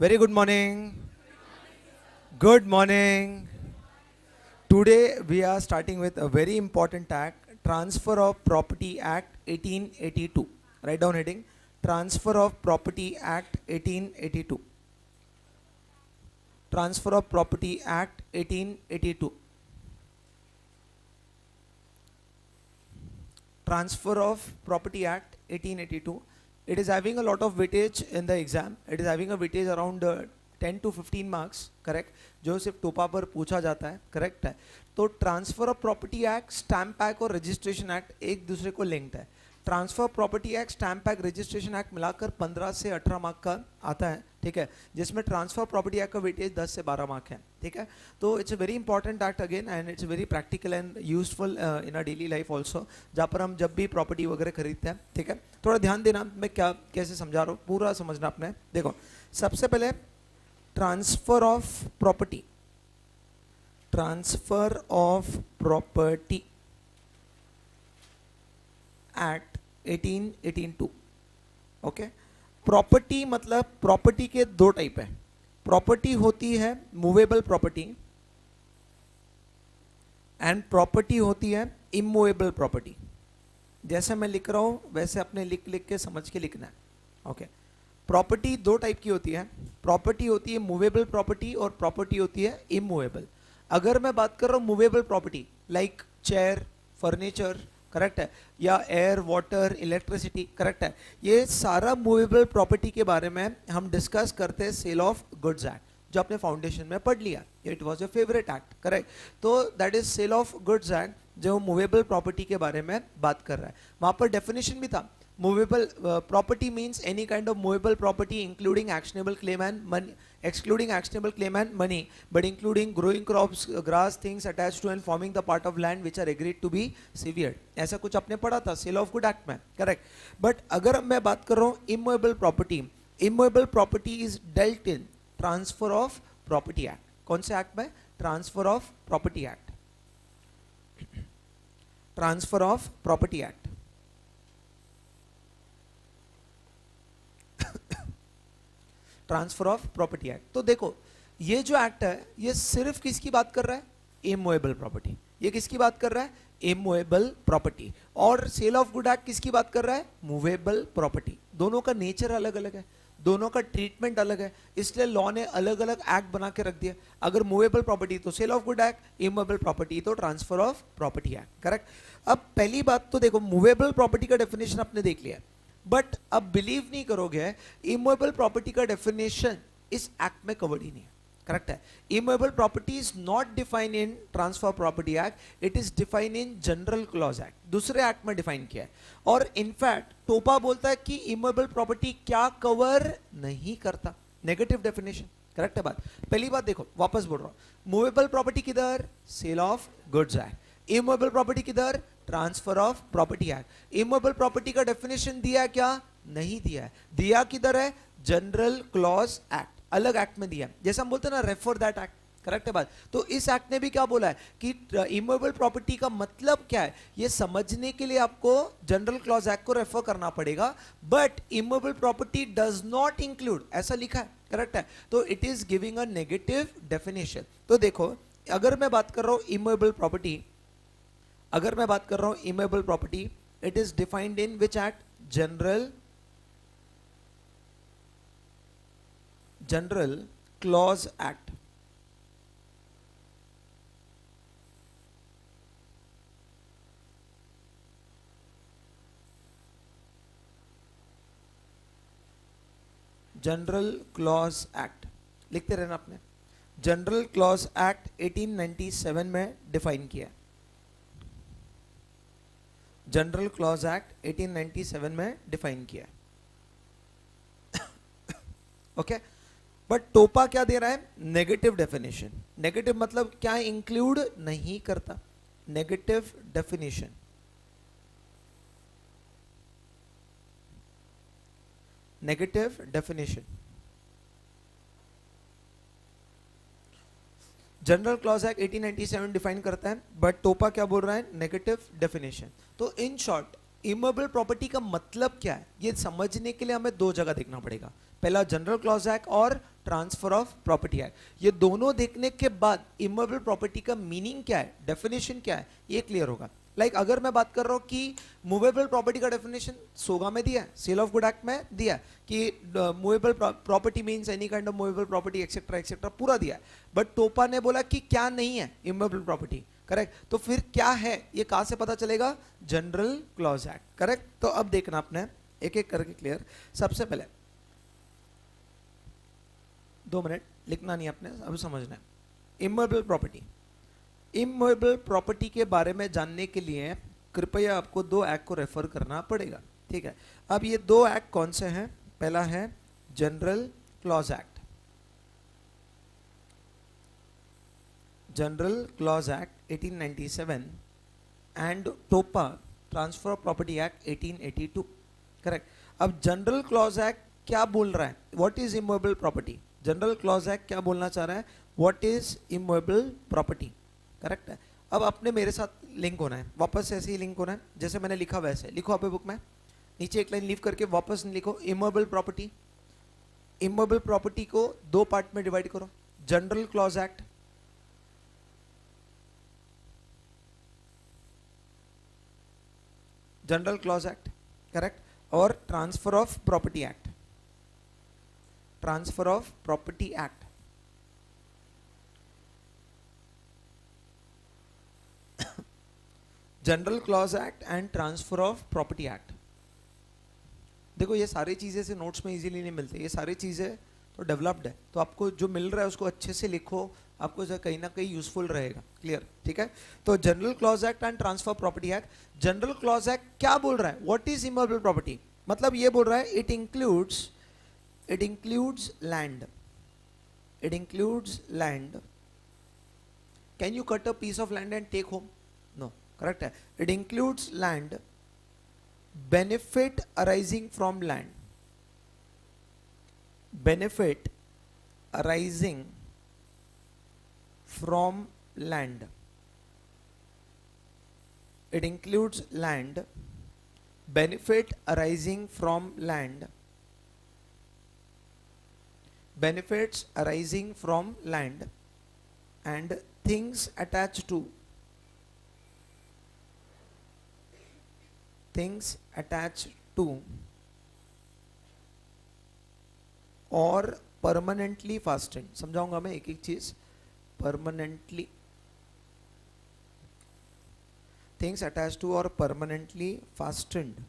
Very good morning. Good morning. Today we are starting with a very important act, Transfer of Property Act 1882. Write down heading, Transfer of Property Act 1882. Transfer of Property Act 1882. Transfer of Property Act 1882. It is having a lot of weightage in the exam. It is having a weightage around 10 to 15 marks, correct, जो सिर्फ टोपा पर पूछा जाता है, correct है. तो transfer of property act, stamp act और रजिस्ट्रेशन एक्ट एक दूसरे को लिंक्ड है. Transfer property act, stamp act, registration act मिलाकर 15 से 18 मार्क का आता है, ठीक है, जिसमें ट्रांसफर प्रॉपर्टी एक्ट का वेटेज 10 से 12 मार्क है, ठीक है. तो it's a very important act again and it's very practical and useful in a daily life also, जहाँ पर हम जब भी प्रॉपर्टी वगैरह खरीदते हैं, ठीक है. थोड़ा ध्यान देना, मैं क्या कैसे समझा रहा हूँ, पूरा समझना आपने. देखो, सबसे पहले transfer of property, transfer of property act 1882. Okay. Property मतलब प्रॉपर्टी के दो टाइप है. प्रॉपर्टी होती है मूवेबल प्रॉपर्टी एंड प्रॉपर्टी होती है इमूवेबल प्रॉपर्टी. जैसे मैं लिख रहा हूं वैसे अपने लिख लिख के समझ के लिखना है. ओके. प्रॉपर्टी दो टाइप की होती है. प्रॉपर्टी होती है मूवेबल प्रॉपर्टी और प्रॉपर्टी होती है इमूवेबल. अगर मैं बात कर रहा हूं movable property like chair, furniture, correct है, या एयर, वाटर, इलेक्ट्रिसिटी, करेक्ट है, ये सारा मूवेबल प्रॉपर्टी के बारे में हम डिस्कस करते हैं सेल ऑफ गुड्स एक्ट, जो आपने फाउंडेशन में पढ़ लिया. It was your favourite act, correct. तो that is sale of goods act, जो मूवेबल प्रॉपर्टी के बारे में बात कर रहा है. वहां पर डेफिनेशन भी था. Movable property means any kind of movable property including actionable claim and money, excluding actionable claim and money, but including growing crops, grass, things attached to and forming the part of land which are agreed to be severed. ऐसा कुछ आपने पढ़ा था cell of good act में, correct. But अगर मैं बात कर रहा हूँ immovable property, immovable property is dealt in transfer of property act. कौन से एक्ट में? Transfer of property act. Transfer of property act. Transfer of property act. तो देखो, ये जो एक्ट है ये सिर्फ किसकी बात कर रहा है? Immovable property. ये किसकी बात कर रहा है? Immovable property. और सेल ऑफ गुड एक्ट किसकी बात कर रहा है? Movable property. दोनों का नेचर अलग अलग है, दोनों का ट्रीटमेंट अलग है, इसलिए लॉ ने अलग अलग एक्ट बना के रख दिया. अगर मूवेबल प्रॉपर्टी तो sale of good act, immovable property तो transfer of property act, correct. अब पहली बात तो देखो, मूवेबल प्रॉपर्टी का डेफिनेशन आपने देख लिया, बट अब बिलीव नहीं करोगे, इमूवेबल प्रॉपर्टी का डेफिनेशन इस एक्ट में कवर्ड ही नहीं है, करेक्ट है. Immovable property is not defined in transfer property act, it is defined in general clause act, दूसरे एक्ट में डिफाइन किया है. और इनफैक्ट टोपा बोलता है कि इमूवेबल प्रॉपर्टी क्या कवर नहीं करता. नेगेटिव डेफिनेशन, करेक्ट है बात. पहली बात देखो, वापस बोल रहा हूं, मूवेबल प्रॉपर्टी किधर? Sale of goods act. Immovable property किधर? Transfer of property act. Immovable property का डेफिनेशन दिया क्या? नहीं दिया है. दिया किधर है? जनरल क्लॉज एक्ट, अलग एक्ट में दिया. जैसे हम बोलते हैं ना, रेफर दैट एक्ट, करेक्ट है बात. तो इस एक्ट ने भी क्या बोला है कि इमूवेबल प्रॉपर्टी का मतलब क्या है, ये समझने के लिए आपको जनरल क्लॉज एक्ट को रेफर करना पड़ेगा. But immovable property does not include, ऐसा लिखा है, करेक्ट है. तो it is giving a negative definition. तो देखो, अगर मैं बात कर रहा हूं इमूवेबल प्रॉपर्टी, अगर मैं बात कर रहा हूं immovable property, it is defined in which act? General clause act. General clause act लिखते रहना आपने. जनरल क्लॉज एक्ट 1897 में डिफाइन किया है. जनरल क्लॉज एक्ट 1897 में डिफाइन किया है. ओके. बट टोपा क्या दे रहा है? Negative definition. नेगेटिव मतलब क्या? इंक्लूड नहीं करता. Negative definition. Negative definition. General clause act 1897 define करता है, बट टोपा क्या बोल रहा है? Negative definition. तो इन शॉर्ट इमूवेबल प्रॉपर्टी का मतलब क्या है, ये समझने के लिए हमें दो जगह देखना पड़ेगा. पहला जनरल क्लॉज एक्ट और ट्रांसफर ऑफ प्रॉपर्टी एक्ट। ये दोनों देखने के बाद इमूवेबल प्रॉपर्टी का मीनिंग क्या है, डेफिनेशन क्या है, ये क्लियर होगा। लाइक अगर मैं बात कर रहा हूं कि मूवेबल प्रॉपर्टी का डेफिनेशन सोगा में दिया है, सेल ऑफ गुड एक्ट में दिया है कि movable property means any kind of movable property etcetera etcetera, पूरा दिया है। बट टोपा ने बोला कि क्या नहीं है इमूवेबल प्रॉपर्टी, करेक्ट। तो फिर क्या है ये कहां से पता चलेगा, जनरल क्लॉज एक्ट, करेक्ट। तो अब देखना आपने एक एक करके क्लियर। सबसे पहले 2 मिनट लिखना नहीं आपने, अब समझना है इमूवेबल प्रॉपर्टी। इमूवेबल प्रॉपर्टी के बारे में जानने के लिए कृपया आपको 2 एक्ट को रेफर करना पड़ेगा, ठीक है। अब ये 2 एक्ट कौन से हैं, पहला है general clause act, general clause act 1897 and TOPA transfer of property act 1882, correct. अब जनरल क्लॉज एक्ट क्या बोल रहा है, what is immovable property. General clause act क्या बोलना चाह रहा है, what is immovable property, correct है। अब आपने मेरे साथ लिंक होना है, वापस ऐसे ही लिंक होना है जैसे मैंने लिखा वैसे लिखो। आप बुक में नीचे एक लाइन लीव करके वापस लिखो इमूवेबल प्रॉपर्टी। इमूवेबल प्रॉपर्टी को 2 पार्ट में डिवाइड करो, general clause act, general clause act, correct, और transfer of property act, transfer of property act. General clause act and transfer of property act. देखो ये सारी चीजें से नोट्स में इजीली नहीं मिलते, ये सारी चीजें तो डेवलप्ड है, तो आपको जो मिल रहा है उसको अच्छे से लिखो, आपको जो कहीं ना कहीं यूजफुल रहेगा, क्लियर, ठीक है। तो general clause act and transfer property act. General clause act क्या बोल रहा है, व्हाट इज इमूवेबल प्रॉपर्टी, मतलब ये बोल रहा है it includes land, it includes land. Can you cut a piece of land and take home, no, correct है। It includes land, benefit arising from land, benefit arising from land, it includes land, benefit arising from land, benefits arising from land and things attached to, things attached to और permanently fastened। समझाऊंगा मैं एक एक चीज, permanently, things attached to और permanently fastened,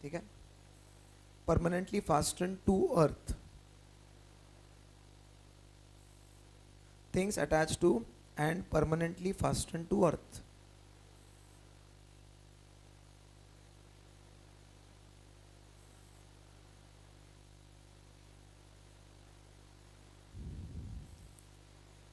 ठीक है, permanently fasten to earth, things attach to and permanently fasten to earth.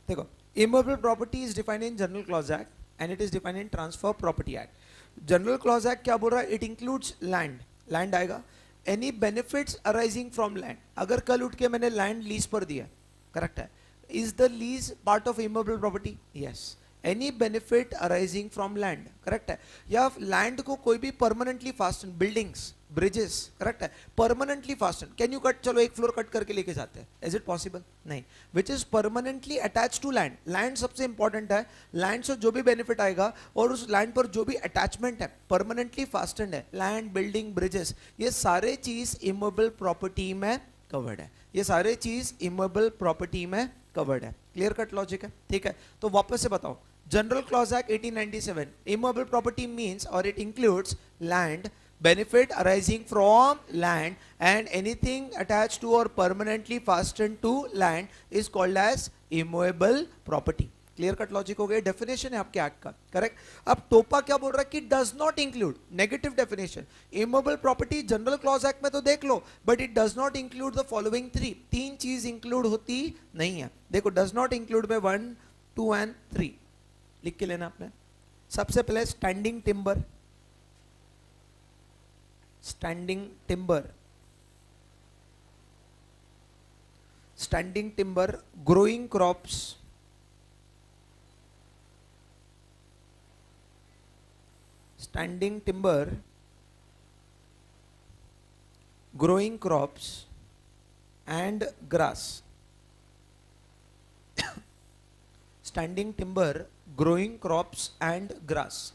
देखो immovable property is defined in general clause act and it is defined in transfer property act. General clause act क्या बोल रहा है, it includes land, land आएगा, any benefits arising from land. अगर कल उठ के मैंने लैंड लीज पर दिया, करेक्ट है, is the lease part of immovable property, yes. Any benefit arising from land, correct है। या लैंड को कोई भी permanently fasten, buildings, bridges, correct है, permanently fasten. Can you cut, चलो एक फ्लोर कट करके लेके जाते हैं, इज इट पॉसिबल, नहीं। Which is permanently attach to land, land सबसे इंपॉर्टेंट है, लैंड से जो भी बेनिफिट आएगा और उस लैंड पर जो भी अटैचमेंट है परमानेंटली फास्टन है, लैंड, बिल्डिंग, ब्रिजेस, ये सारे चीज इमूवेबल प्रॉपर्टी में कवर्ड है, ये सारे चीज इमूवेबल प्रॉपर्टी में कवर्ड है। क्लियर कट लॉजिक है, ठीक है। तो वापस से बताओ, general clause act 1897, immovable property means और it includes land, benefit arising from land and anything attached to or permanently fastened to land is called as immovable property। Clear cut logic हो गया, डेफिनेशन है आपके act का, correct. अब टोपा क्या बोल रहा है कि does not include, negative definition, immovable property general clause act में तो देख लो, but it does not include the following 3, 3 चीज इंक्लूड होती नहीं है। देखो डज नॉट इंक्लूड में 1, 2 एंड 3 लिख के लेना आपने। सबसे पहले standing timber, standing timber, standing timber, growing crops, standing timber, growing crops and grass. Standing timber, growing crops and grass.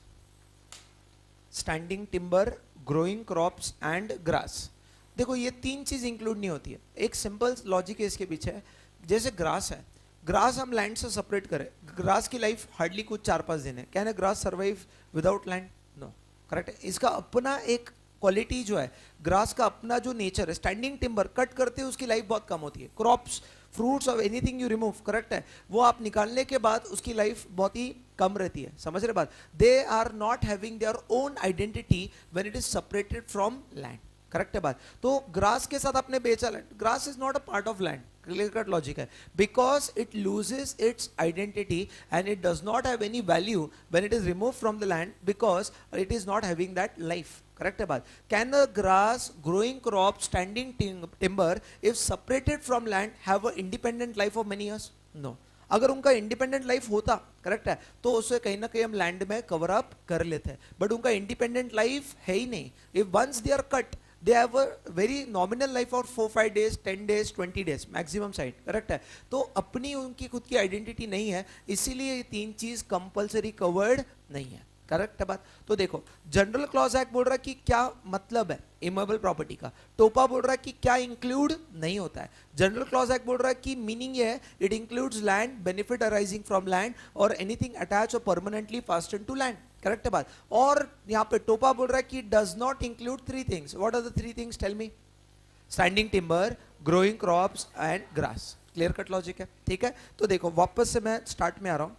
Standing timber, growing crops and grass. देखो ये तीन चीज इंक्लूड नहीं होती है. एक सिंपल लॉजिक है इसके पीछे. जैसे ग्रास है, ग्रास हम लैंड से सेपरेट करें, ग्रास की लाइफ हार्डली कुछ 4-5 दिन है. Can a grass survive without land? No. Correct है. इसका अपना एक क्वालिटी जो है, ग्रास का अपना जो नेचर है. स्टैंडिंग टिम्बर कट करते हैं उसकी लाइफ बहुत कम होती है. क्रॉप्स, फ्रूट्स और एनीथिंग यू रिमूव, करेक्ट है, वो आप निकालने के बाद उसकी लाइफ बहुत ही कम रहती है. समझ रहे बात? They are not having their own identity when it is separated from land. Correct है बात? तो ग्रास के साथ आपने बेचा land. Grass is not a part of land. Clear cut logic है. Because it loses its identity and it does not have any value when it is remove from the land, because it is not having that life. Correct है बात? Can the grass, growing crop, standing timber if separated from land have a independent life of many years? No. अगर उनका independent life होता, correct है, तो उसे कहीं ना कहीं हम लैंड में कवर अप कर लेते हैं. बट उनका इंडिपेंडेंट लाइफ है ही नहीं. If once they are cut, they have a very nominal life of 4-5 days, 10 days, 20 days maximum side. Correct है? तो अपनी उनकी खुद की आइडेंटिटी नहीं है, इसीलिए ये तीन चीज कंपलसरी कवर्ड नहीं है. करेक्ट है बात? तो देखो, जनरल क्लॉज एक्ट बोल रहा है कि क्या मतलब है इमूवेबल प्रॉपर्टी का. टोपा बोल रहा है कि क्या इंक्लूड नहीं होता है. जनरल क्लॉज एक्ट बोल रहा है कि मीनिंग ये है, it includes land, benefit arising from land और एनीथिंग अटैच और permanently fastened to land. Correct है बात? और यहाँ पे टोपा बोल रहा है कि does not include 3 things. What are the 3 things? Tell me. Standing timber, growing crops and grass. Clear cut logic है. ठीक है, तो देखो वापस से मैं स्टार्ट में आ रहा हूं.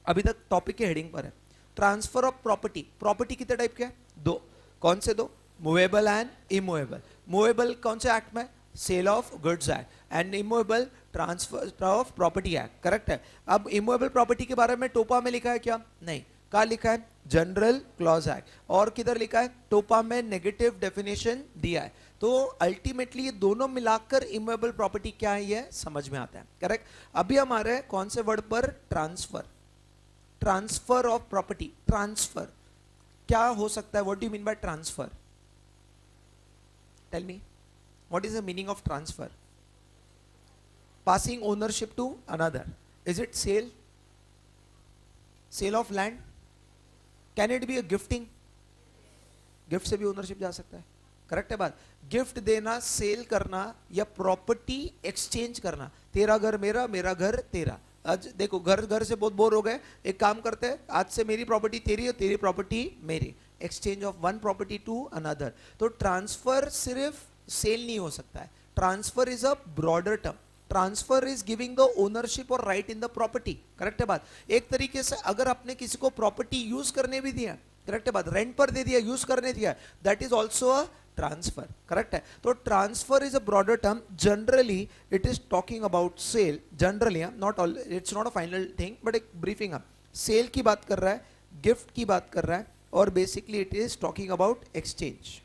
अभी तक टॉपिक के हेडिंग पर है. Transfer of property. प्रॉपर्टी कितने टाइप के हैं? 2. कौन से 2? Movable and immovable. मूवेबल कौन से एक्ट में? Sale of goods act. And immovable transfer of property act. Correct है. अब इमूवेबल प्रॉपर्टी के बारे में टोपा में लिखा है क्या? नहीं. कहाँ लिखा है? General clause act. और किधर लिखा है? टोपा में नेगेटिव डेफिनेशन दिया है. तो अल्टीमेटली ये दोनों मिलाकर इमूवेबल प्रॉपर्टी क्या है ये समझ में आता है. करेक्ट. अभी हम आ रहे हैं कौन से वर्ड पर? Transfer. Transfer of property. Transfer क्या हो सकता है? What do you mean by transfer? Tell me, what is the meaning of transfer? Passing ownership to another. Is it sale? Sale of land? Can it be a gifting? Gift से भी ownership जा सकता है. Correct है बात? Gift देना, cell करना या प्रॉपर्टी एक्सचेंज करना. तेरा घर मेरा, मेरा घर तेरा. आज देखो, घर से बहुत बोर हो गए, एक काम करते हैं, आज से मेरी प्रॉपर्टी तेरी और तेरी प्रॉपर्टी मेरी. Exchange of one property to another. तो ट्रांसफर सिर्फ सेल नहीं हो सकता है. Transfer is a broader term. Transfer is giving the ownership और right in the property. Correct है बात? एक तरीके से अगर आपने किसी को प्रॉपर्टी यूज करने भी दिया, करेक्ट है बात, रेंट पर दे दिया, यूज करने दिया, that is also a transfer. Correct है? तो transfer is a broader term. Generally it is talking about sale. Generally, not all, it's not a final thing, but एक ब्रीफिंग है. सेल की बात कर रहा है, गिफ्ट की बात कर रहा है, और basically it is talking about exchange.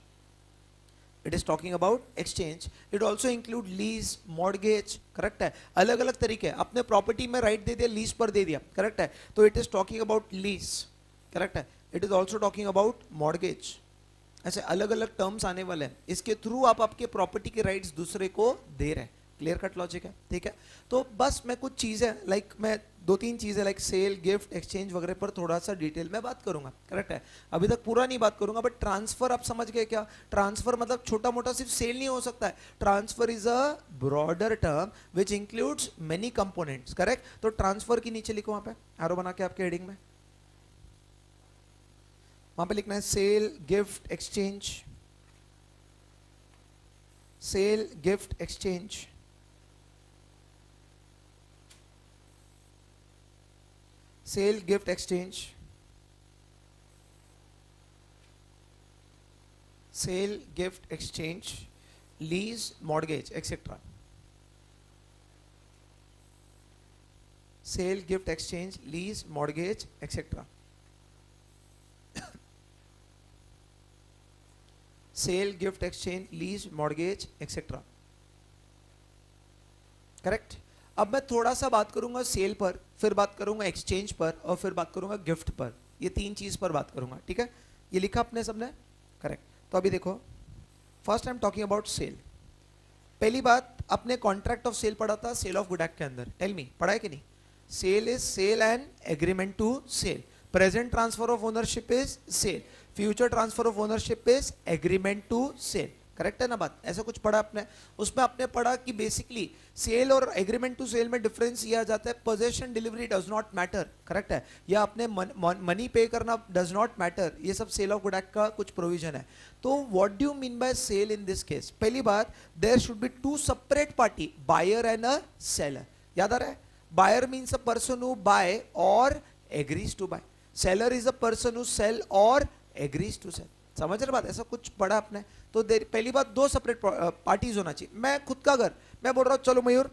It is talking about exchange. It also include lease, mortgage. Correct है? अलग अलग तरीके. अपने प्रॉपर्टी में राइट दे दिया, लीज पर दे दिया. करेक्ट है? तो it is talking about lease. Correct है? It is also talking about mortgage. ऐसे अलग अलग टर्म्स आने वाले हैं. इसके थ्रू आप आपके प्रॉपर्टी के राइट्स दूसरे को दे रहे हैं. क्लियर कट लॉजिक है. ठीक है? तो बस मैं कुछ चीजें लाइक मैं 2-3 चीजें लाइक सेल, गिफ्ट, एक्सचेंज वगैरह पर थोड़ा सा डिटेल में बात करूंगा. करेक्ट है? अभी तक पूरा नहीं बात करूंगा. बट ट्रांसफर आप समझ गए क्या? ट्रांसफर मतलब छोटा मोटा सिर्फ सेल नहीं हो सकता है. Transfer is a broader term which includes many components. Correct? तो ट्रांसफर की नीचे लिखो, वहां पे एरो बना के आपके हेडिंग में, वहां पे लिखना है sale, gift, exchange. Sale, gift, exchange. Sale, gift, exchange. Sale, gift, exchange, lease, mortgage, etcetera. Sale, gift, exchange, lease, mortgage, etcetera. Sale, gift, exchange, lease, mortgage, etcetera. Correct? अब मैं थोड़ा सा बात करूंगा सेल पर, फिर बात करूंगा एक्सचेंज पर, और फिर बात करूंगा गिफ्ट पर. ये 3 चीज पर बात करूंगा. ठीक है? ये लिखा अपने सबने? करेक्ट. तो अभी देखो, first I am talking about sale. पहली बात, अपने कॉन्ट्रैक्ट ऑफ सेल पढ़ा था सेल ऑफ गुड एक्ट के अंदर. टेल मी, पढ़ा है कि नहीं? Sale is sale and agreement to sale. Present transfer of ownership is sale. Future transfer of ownership is agreement to sale. Correct है ना बात? ऐसा कुछ पढ़ा आपने? उसमें आपने पढ़ा कि बेसिकली सेल और एग्रीमेंट टू सेल में डिफरेंस ये आ जाता है, possession delivery does not matter. Correct है? या अपने मनी पे करना डज नॉट मैटर. ये सब सेल ऑफ गुड एक्ट का कुछ प्रोविजन है. तो what do you mean by sale in this case? पहली बात, there should be two separate party, buyer and a seller. याद आ रहा है? Buyer means a person who buy or agrees to buy. Seller is a person who sell or agrees to sell. समझ रहे बात? ऐसा कुछ पढ़ा आपने? तो पहली बात, दो सेपरेट पार्टीज होना चाहिए. मैं खुद का घर, मैं बोल रहा हूँ चलो मयूर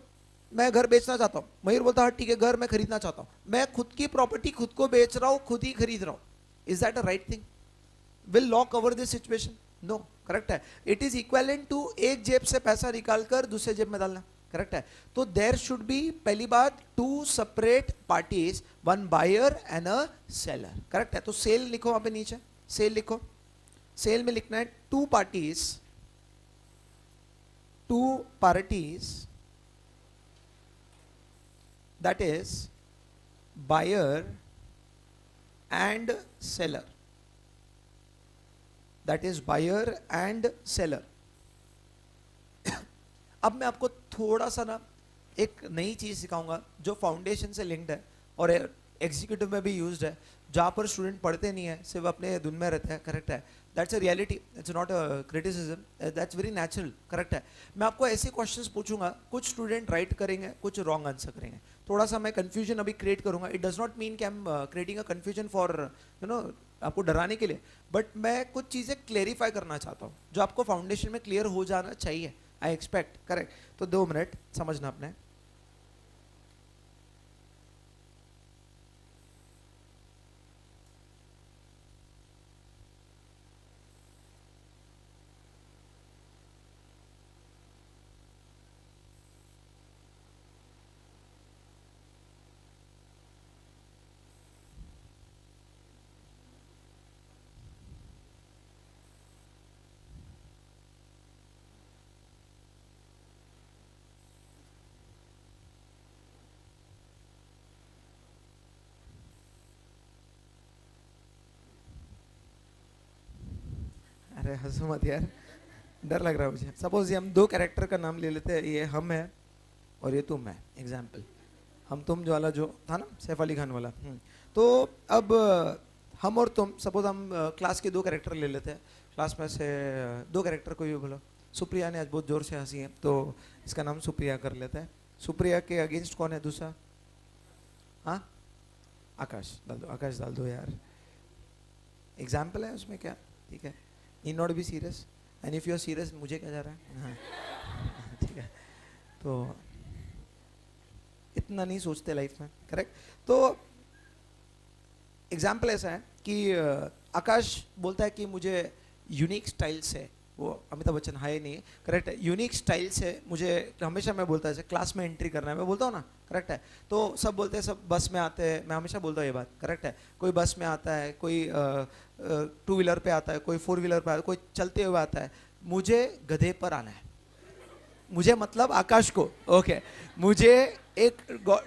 मैं घर बेचना चाहता हूँ. मयूर बोलता है ठीक है घर मैं खरीदना चाहता हूँ. मैं खुद की प्रॉपर्टी खुद को बेच रहा हूँ, खुद ही खरीद रहा हूँ. Is that a right thing? Will law cover this situation? No. Correct है? इट इज इक्विवेलेंट टू एक जेब से पैसा निकाल कर दूसरे जेब में डालना. करेक्ट है? तो देयर शुड बी, पहली बात, two separate parties, one buyer and a seller. Correct है? तो सेल लिखो वहां पे नीचे, सेल लिखो. सेल में लिखना है two parties that is buyer and seller. That is buyer and seller. अब मैं आपको थोड़ा सा ना एक नई चीज सिखाऊंगा जो फाउंडेशन से लिंक्ड है और एग्जीक्यूटिव में भी यूज्ड है, जहां पर स्टूडेंट पढ़ते नहीं है, सिर्फ अपने धुन में रहते हैं. करेक्ट है? That's a reality, it's not a criticism, that's very natural. Correct है? मैं आपको ऐसे क्वेश्चंस पूछूंगा, कुछ स्टूडेंट राइट करेंगे, कुछ रॉन्ग आंसर करेंगे. थोड़ा सा मैं कंफ्यूजन अभी क्रिएट करूंगा. इट डज नॉट मीन कि I am creating a confusion for आपको डराने के लिए, बट मैं कुछ चीजें क्लेरिफाई करना चाहता हूँ जो आपको फाउंडेशन में क्लियर हो जाना चाहिए. I expect. करेक्ट? तो 2 मिनट समझना आपने. अरे हंसो मत यार, डर लग रहा है मुझे. सपोज ये हम दो कैरेक्टर का नाम ले लेते हैं, ये हम है और ये तुम है. एग्जाम्पल, हम तुम जो वाला जो था ना सैफ अली खान वाला. तो अब हम और तुम, सपोज हम क्लास के दो कैरेक्टर ले लेते हैं. क्लास में से दो कैरेक्टर को भी बोलो. सुप्रिया ने आज बहुत जोर से हंसी है तो इसका नाम सुप्रिया कर लेते हैं. सुप्रिया के अगेंस्ट कौन है दूसरा? हाँ, आकाश डाल दो. आकाश डाल दो यार, एग्जाम्पल है उसमें क्या. ठीक है? Need not be serious, and if you are serious मुझे क्या जा रहा है. हाँ ठीक है. तो इतना नहीं सोचते लाइफ में. करेक्ट? तो एग्जाम्पल ऐसा है कि आकाश बोलता है कि मुझे यूनिक स्टाइल से, वो अमिताभ बच्चन है नहीं है. करेक्ट है? यूनिक स्टाइल से मुझे, हमेशा मैं बोलता है क्लास में एंट्री करना है, मैं बोलता हूँ ना. करेक्ट है? तो सब बोलते हैं, सब बस में आते हैं, मैं हमेशा बोलता हूँ ये बात. करेक्ट है? कोई बस में आता है, कोई 2 व्हीलर पे आता है, कोई 4 व्हीलर पे आता है, कोई चलते हुए आता है. मुझे गधे पर आना है. मुझे मतलब आकाश को. ओके, मुझे एक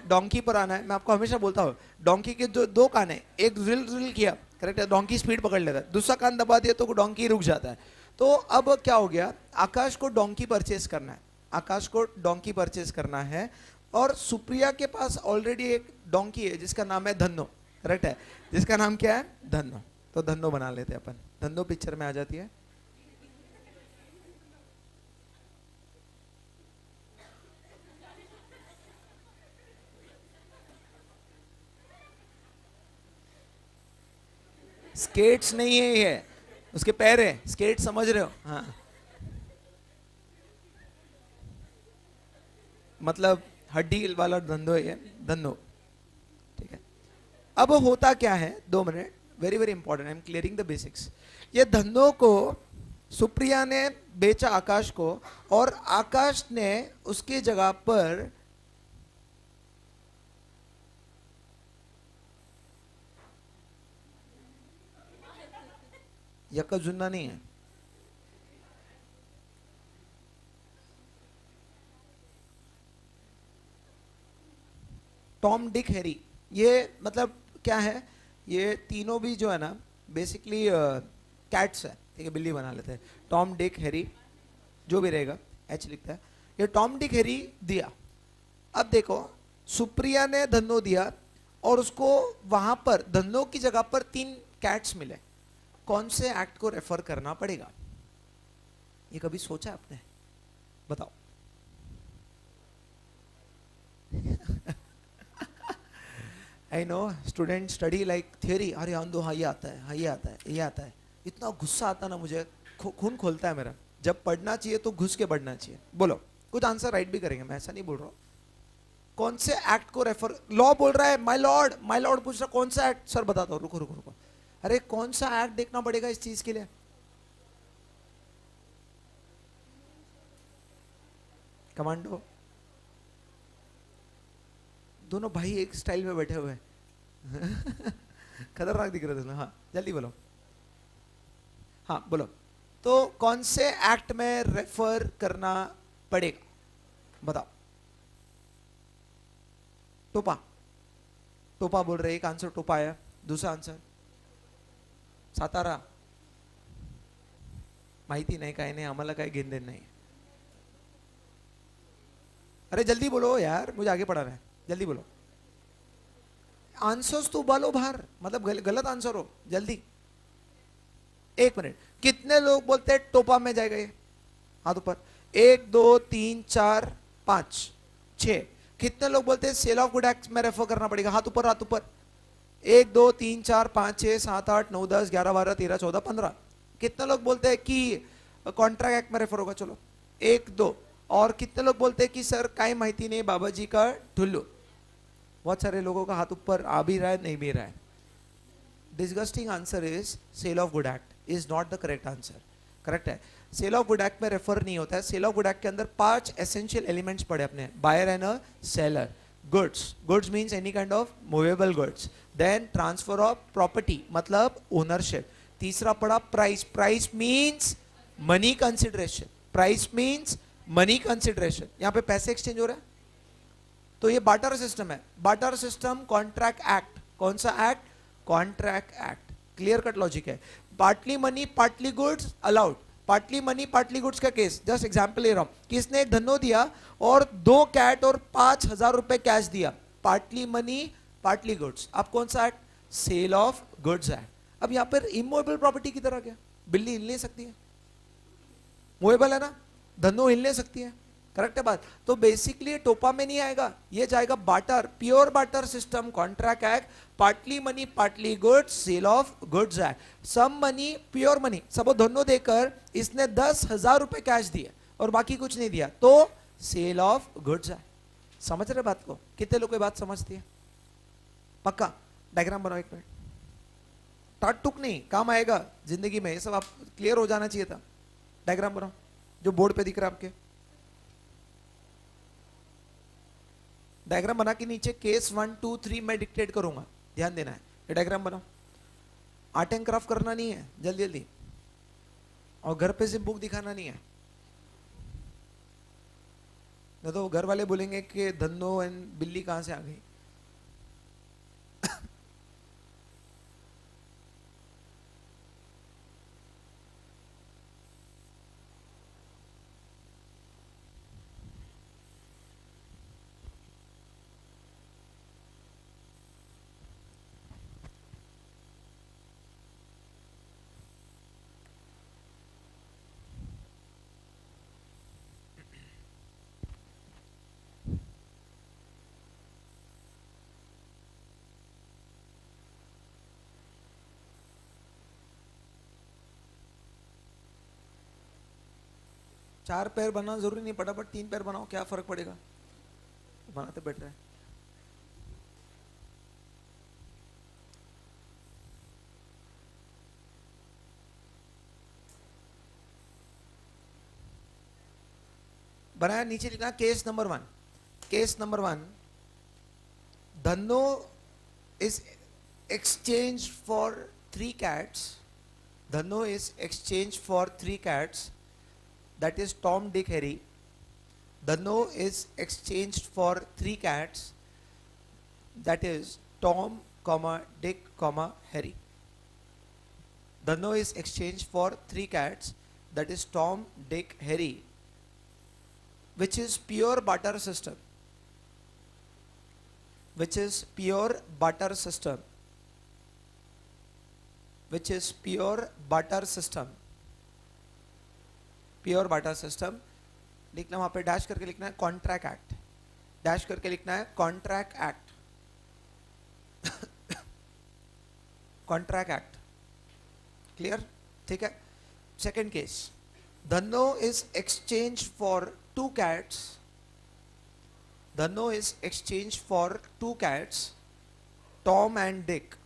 डोंकी पर आना है. मैं आपको हमेशा बोलता हूँ डोंकी के जो 2 कान है, एक ड्रिल ड्रिल किया. करेक्ट है? डोंकी स्पीड पकड़ लेता है, दूसरा कान दबा दिया तो डोंकी रुक जाता है. तो अब क्या हो गया, आकाश को डोंकी परचेस करना है. आकाश को डोंकी परचेस करना है और सुप्रिया के पास ऑलरेडी एक डोंकी है जिसका नाम है धन्नो. करेक्ट है? जिसका नाम क्या है? धन्नो. तो धन्नो बना लेते हैं अपन. धन्नो पिक्चर में आ जाती है. स्केट्स नहीं है ये, उसके पैर है. स्केट समझ रहे हो? हाँ, मतलब हड्डी वाला धंधो है ये, धन्नो. ठीक है? अब होता क्या है, 2 minute, very very important, I am clearing the basics. ये धन्नो को सुप्रिया ने बेचा आकाश को, और आकाश ने उसकी जगह पर यक्का जुन्ना नहीं है, टॉम डिक हैरी, ये मतलब क्या है, ये तीनों भी जो है ना बेसिकली कैट्स है, ठीक है, बिल्ली बना लेते हैं। टॉम डिक हैरी जो भी रहेगा, एच लिखता है। ये टॉम डिक हैरी दिया। अब देखो सुप्रिया ने धन्नो दिया और उसको वहां पर धन्नो की जगह पर 3 कैट्स मिले, कौन से एक्ट को रेफर करना पड़ेगा? ये कभी सोचा आपने? बताओ। I know student study like theory, अरे आंदो हाँ ये आता है, हाँ ये आता है, ये आता है। इतना गुस्सा आता ना मुझे, खून खोलता है मेरा। जब पढ़ना चाहिए तो घुस के पढ़ना चाहिए। बोलो, कुछ आंसर राइट भी करेंगे, मैं ऐसा नहीं बोल रहा हूँ। कौन से एक्ट को रेफर, लॉ बोल रहा है माय लॉर्ड, माय लॉर्ड पूछ रहा कौन सा एक्ट? सर बताता हूँ, रुको रुको रुको। अरे कौन सा एक्ट देखना पड़ेगा इस चीज के लिए? कमांडो। दोनों भाई एक स्टाइल में बैठे हुए हैं। खतरनाक दिख रहे थे ना। हाँ जल्दी बोलो, हाँ बोलो। तो कौन से एक्ट में रेफर करना पड़ेगा, बताओ। टोपा, टोपा बोल रहे, एक आंसर टोपा आया। दूसरा आंसर सातारा, माहिती नाही, काय नाही, आम्हाला काय घेण देण नाही। अरे जल्दी बोलो यार, मुझे आगे पढ़ाना है, जल्दी बोलो। आंसर्स तो उबालो बाहर, मतलब गलत आंसर हो, जल्दी। 1 मिनट। कितने लोग बोलते हैं टोपा में जाएगा ये? हाथ ऊपर। 1 2 3 4 5 6। कितने लोग बोलते हैं सेल ऑफ गुड एक्ट में रेफर करना पड़ेगा? हाथ ऊपर, हाथ ऊपर। 1 2 3 4 5 6 7 8 9 10 11 12 13 14 15। कितने लोग बोलते हैं कि कॉन्ट्रैक्ट एक्ट में रेफर होगा? चलो 1 2। और कितने लोग बोलते हैं कि सर काय माहिती नहीं बाबा जी का ठुल्लू? बहुत सारे लोगों का हाथ ऊपर आ भी रहा है, नहीं भी रहा है। Disgusting answer is sale of good act is not the correct answer. Correct है, सेल ऑफ गुड एक्ट में रेफर नहीं होता है। सेल ऑफ गुड एक्ट के अंदर 5 एसेंशियल एलिमेंट्स पड़े अपने, buyer and a seller. Goods, goods means any kind of movable goods. Then transfer of property मतलब ओनरशिप। तीसरा पड़ा price, price means money consideration, price means money consideration. यहां पे पैसे एक्सचेंज हो रहा है, तो ये बार्टर सिस्टम है। Barter system, contract act. कौन सा एक्ट? Contract act. Clear cut logic है। Partly money partly goods allowed. Partly money partly goods का केस, जस्ट एग्जांपल ले रहा हूं। किसने एक धन्नो दिया और 2 कैट और 5,000 रुपए कैश दिया, पार्टली मनी पार्टली गुड्स। अब कौन सा act? Sale of goods act. अब यहां पर इमूवेबल प्रॉपर्टी की तरह क्या, बिल्ली हिल नहीं सकती है, मूवेबल है ना, धन्नो हिल नहीं सकती है। करेक्ट है बात। तो बेसिकली टोपा में नहीं आएगा, ये जाएगा barter, pure barter system, contract act. Partly money partly goods, sale of goods act. Some money pure money, सब धन्नो देकर इसने 10,000 रुपए कैश दिए और बाकी कुछ नहीं दिया, तो सेल ऑफ गुड्स एक्ट। समझ रहे बात को? कितने लोग ये बात समझती है? पक्का? डायग्राम बनाओ 1 मिनट। टाट टुक नहीं, काम आएगा जिंदगी में, ये सब आप क्लियर हो जाना चाहिए था। डायग्राम बनाओ जो बोर्ड पे दिख रहा है आपके। डायग्राम बना के नीचे केस 1 2 3 मैं डिक्टेट करूंगा, ध्यान देना है। ये डायग्राम बनाओ, आर्ट एंड क्राफ्ट करना नहीं है, जल्दी जल्दी। और घर पे से बुक दिखाना नहीं है, नहीं तो घर वाले बोलेंगे कि धन्नो एंड बिल्ली कहां से आ गई। चार पैर बनाना जरूरी नहीं, फटाफट 3 पैर बनाओ, क्या फर्क पड़ेगा, बनाते बेटर है। बनाया, नीचे लिखना case number 1। Case number 1, Dhanno is exchanged for 3 cats. Dhanno is exchanged for 3 cats. That is Tom, Dick, Harry. Dhanno is exchanged for 3 cats. that is Tom, Dick, Harry. Dhanno is exchanged for 3 cats, that is Tom, Dick, Harry, which is pure barter system. Which is pure barter system. Which is pure barter system. Pure barter system. लिखना वहां पे dash करके लिखना है contract act. Dash करके लिखना है contract act. Contract act. Clear? ठीक है. Second case, Dhanno is exchange for 2 cats. Dhanno is exchange for 2 cats, Tom and Dick.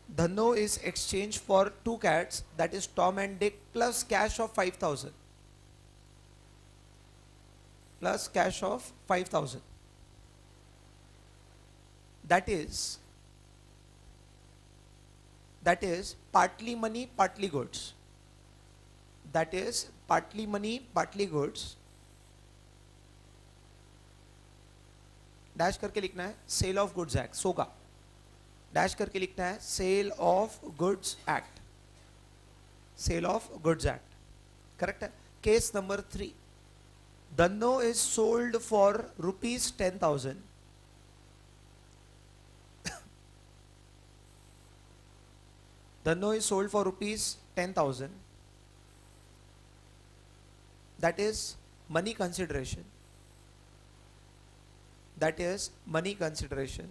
Dhanno is exchanged for 2 cats, that is Tom and Dick, plus cash of 5,000. Plus cash of 5,000. That is partly money, partly goods. That is partly money, partly goods. Dash करके लिखना है sale of goods act, सोगा. Dash करके लिखना है sale of goods act. Sale of goods act. Correct है. Case number 3, Dhanno is sold for ₹10,000. Dhanno is sold for ₹10,000. That is money consideration. That is money consideration.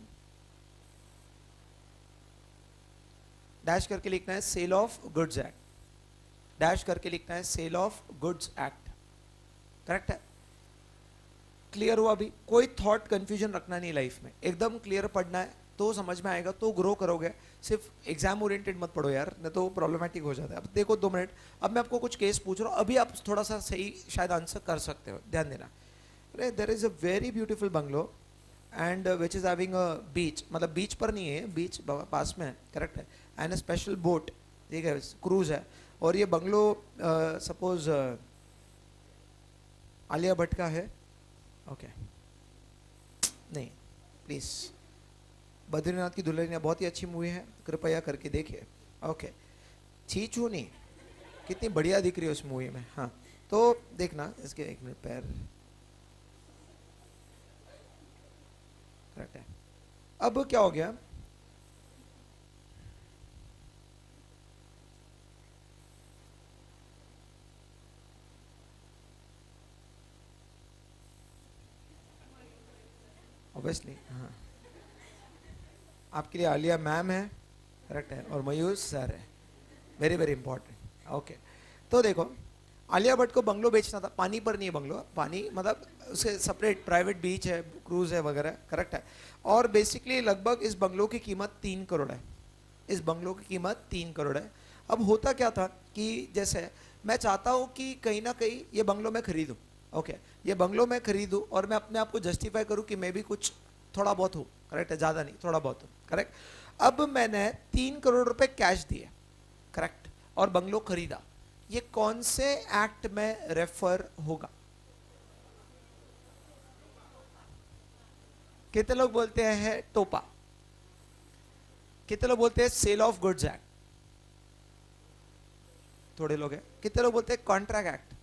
Dash करके लिखना है sale of goods act. Dash करके लिखना है sale of goods act. Correct है. Clear हुआ? अभी कोई थॉट कंफ्यूजन रखना नहीं लाइफ में, एकदम क्लियर पढ़ना है तो समझ में आएगा, तो ग्रो करोगे. सिर्फ एग्जाम ओरिएंटेड मत पढ़ो यार, नहीं तो प्रॉब्लमेटिक हो जाता है. अब देखो 2 मिनट, अब मैं आपको कुछ केस पूछ रहा हूँ, अभी आप थोड़ा सा सही शायद आंसर कर सकते हो. ध्यान देना. अरे there is a very beautiful bungalow and which is having a beach. मतलब बीच पर नहीं है, बीच पास में है. करेक्ट है. एंड अ स्पेशल बोट, ठीक है, क्रूज है. और ये बंगलो सपोज आलिया भट्ट का है. ओके नहीं, प्लीज, बद्रीनाथ की दुल्हनिया बहुत ही अच्छी मूवी है, कृपया करके देखिए. ओके, छीछू नहीं, कितनी बढ़िया दिख रही है उस मूवी में. हाँ, तो देखना इसके. 1 मिनट, पैर करेक्ट है. अब क्या हो गया, ऑब्वियसली. हाँ, आपके लिए आलिया मैम है, करेक्ट है, और मयूर सर है. Very very important. ओके, तो देखो, आलिया भट्ट को बंगलो बेचना था. पानी पर नहीं है बंगलो, पानी मतलब उसके सेपरेट प्राइवेट बीच है, क्रूज है वगैरह. करेक्ट है. और बेसिकली लगभग इस बंगलो की कीमत 3 करोड़ है. इस बंगलो की कीमत 3 करोड़ है. अब होता क्या था कि जैसे मैं चाहता हूँ कि कहीं ना कहीं ये बंगलो मैं खरीदूँ. ओके, ये बंगलो मैं खरीदूँ और मैं अपने आप को जस्टिफाई करूँ कि मैं भी कुछ थोड़ा बहुत हूँ. करेक्ट है, ज़्यादा नहीं, थोड़ा बहुत हूँ. करेक्ट. अब मैंने 3 करोड़ रुपए कैश दिए, करेक्ट, और बंगलो खरीदा. ये कौन से एक्ट में रेफर होगा? कितने लोग बोलते हैं टोपा? कितने लोग बोलते हैं सेल ऑफ गुड्स एक्ट? थोड़े लोग हैं. कितने लोग बोलते हैं कॉन्ट्रैक्ट एक्ट?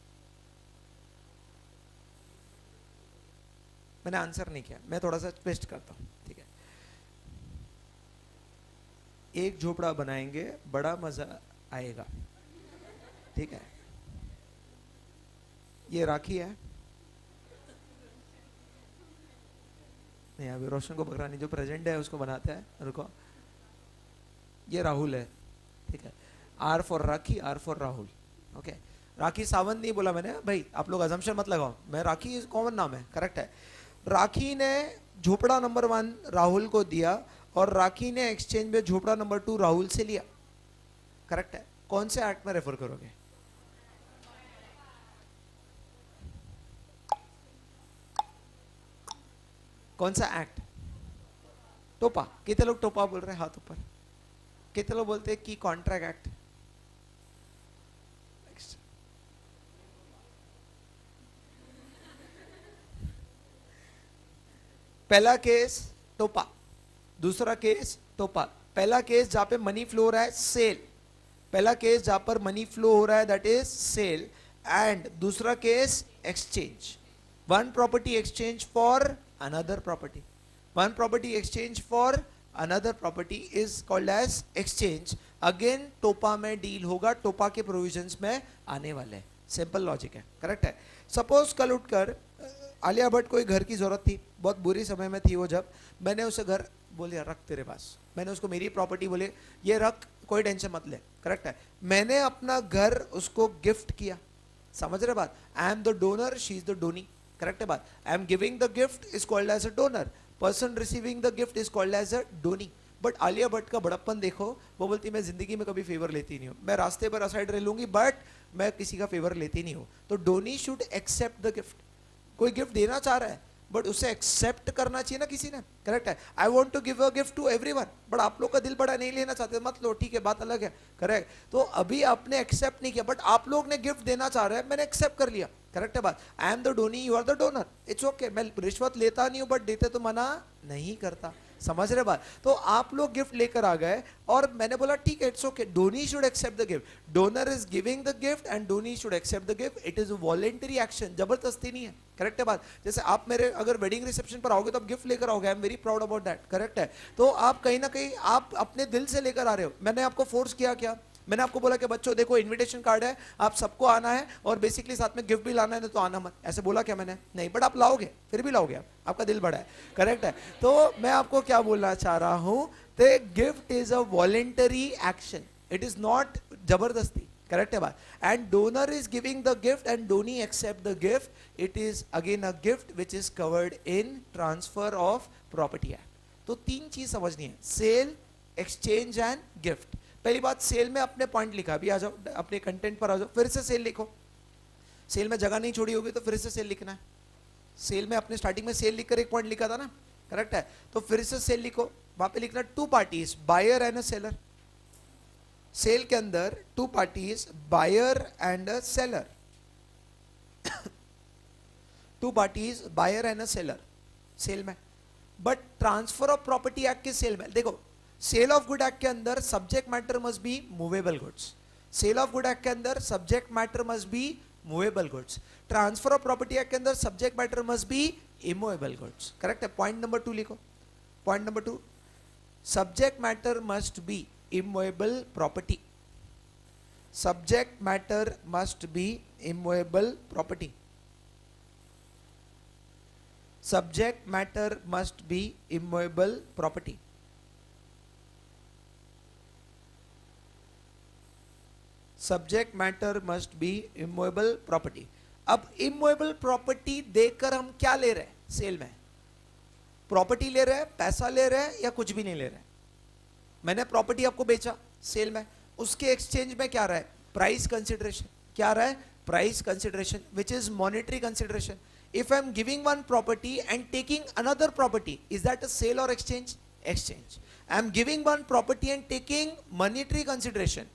मैंने आंसर नहीं किया, मैं थोड़ा सा ट्विस्ट करता हूं. ठीक है. एक झोपड़ा बनाएंगे, बड़ा मजा आएगा. ठीक है. ये राखी है. नहीं, अभी रोशन को पकड़ा नहीं, जो प्रेजेंट है उसको बनाता है. रुको, ये राहुल है. ठीक है. R for Rakhi, R for Rahul. Okay. Rakhi Sawant नहीं बोला मैंने भाई, आप लोग अजम्पशन मत लगाओ. मैं राखी कॉमन नाम है. करेक्ट है. राखी ने झोपड़ा नंबर 1 राहुल को दिया और राखी ने एक्सचेंज में झोपड़ा नंबर 2 राहुल से लिया. करेक्ट है. कौन से एक्ट में रेफर करोगे? कौन सा एक्ट? टोपा. कितने लोग टोपा बोल रहे हैं? हाथ ऊपर. कितने लोग बोलते हैं कि कॉन्ट्रैक्ट एक्ट? पहला केस टोपा, दूसरा केस टोपा। पहला केस जहां पे मनी फ्लो हो रहा है सेल, पहला केस जहां पर मनी फ्लो हो रहा है दैट इज सेल, एंड दूसरा case exchange, one property exchange for another property, one property exchange for another property is called as exchange. Again टोपा में डील होगा, टोपा के प्रोविजंस में आने वाले हैं, सिंपल लॉजिक है, करेक्ट है। सपोज कल उठकर आलिया भट्ट को एक घर की जरूरत थी, बहुत बुरी समय में थी वो, जब मैंने उसे घर बोले रख तेरे पास, मैंने उसको मेरी प्रॉपर्टी बोले ये रख, कोई टेंशन मत ले, करेक्ट है। मैंने अपना घर उसको गिफ्ट किया, समझ रहे बात, I am the donor, she is the donee, correct है बात। I am giving the gift is called as a donor, person receiving the gift is called as a donee. But Alia Bhatt का बड़प्पन देखो, वो बोलती मैं जिंदगी में कभी फेवर लेती नहीं हूँ, मैं रास्ते पर असाइड रह लूंगी बट मैं किसी का फेवर लेती नहीं हूँ। तो donee should accept the gift, कोई गिफ्ट देना चाह रहा है बट उसे एक्सेप्ट करना चाहिए ना किसी ने, करेक्ट है। I want to give a gift to everyone, but आप लोग का दिल बड़ा नहीं लेना चाहते, मत लो, ठीक है, बात अलग है, करेक्ट। तो अभी आपने एक्सेप्ट नहीं किया, बट आप लोग ने गिफ्ट देना चाह रहे हैं, मैंने एक्सेप्ट कर लिया, करेक्ट है बात। I am the donee, you are the donor, it's okay. मैं रिश्वत लेता नहीं हूं बट देते तो मना नहीं करता, समझ रहे बात। तो आप लोग गिफ्ट लेकर आ गए और मैंने बोला ठीक है it's okay, donee should accept the gift, donor is giving the gift and donee should accept the gift, it is voluntary action, जबरदस्ती नहीं है, करेक्ट है बात। जैसे आप मेरे अगर वेडिंग रिसेप्शन पर आओगे तो आप गिफ्ट लेकर आओगे, I am very proud about that, correct है। तो आप कहीं ना कहीं आप अपने दिल से लेकर आ रहे हो, मैंने आपको फोर्स किया क्या, मैंने आपको बोला कि बच्चों देखो इनविटेशन कार्ड है, आप सबको आना है और बेसिकली साथ में गिफ्ट भी लाना है, तो आना मत, ऐसे बोला क्या मैंने, नहीं, बट आप लाओगे, फिर भी लाओगे आप, आपका दिल बड़ा है, करेक्ट है। तो मैं आपको क्या बोलना चाह रहा हूं, the gift is a voluntary action, it is not जबरदस्ती, करेक्ट है बात। And donor is giving the gift and donee accept the gift, it is again a gift which is covered in transfer of property act. तो तीन चीज समझनी है, cell, exchange and gift. पहली बात, सेल में अपने पॉइंट लिखा, अभी आ जाओ अपने कंटेंट पर आ जाओ, फिर से सेल लिखो, सेल में जगह नहीं छोड़ी होगी तो फिर से सेल लिखना है। सेल में अपने स्टार्टिंग में सेल लिखकर एक पॉइंट लिखा था ना, करेक्ट है, तो फिर से सेल लिखो, वहां पे लिखना two parties, buyer and a seller. Sale के अंदर two parties, buyer and a seller, two parties, buyer and a seller, sale में। But transfer of property act के सेल में देखो, सेल ऑफ गुड एक्ट के अंदर subject matter must be movable goods, sale of good act के अंदर subject matter must be movable goods, transfer of property act के अंदर subject matter must be immovable goods, correct है। Point number 2 लिखो, point number 2, subject matter must be immovable property, subject matter must be immovable property, subject matter must be immovable property. Subject matter must be immovable property. अब immovable property देकर हम क्या ले रहे हैं cell में, property ले रहे हैं, पैसा ले रहे हैं, या कुछ भी नहीं ले रहे हैं। मैंने प्रॉपर्टी आपको बेचा सेल में, उसके एक्सचेंज में क्या रहा है, प्राइस कंसिडरेशन, क्या रहा है, price consideration, which is monetary consideration. If I am giving one property and taking another property, is that a sale or exchange, exchange. I am giving one property and taking monetary consideration,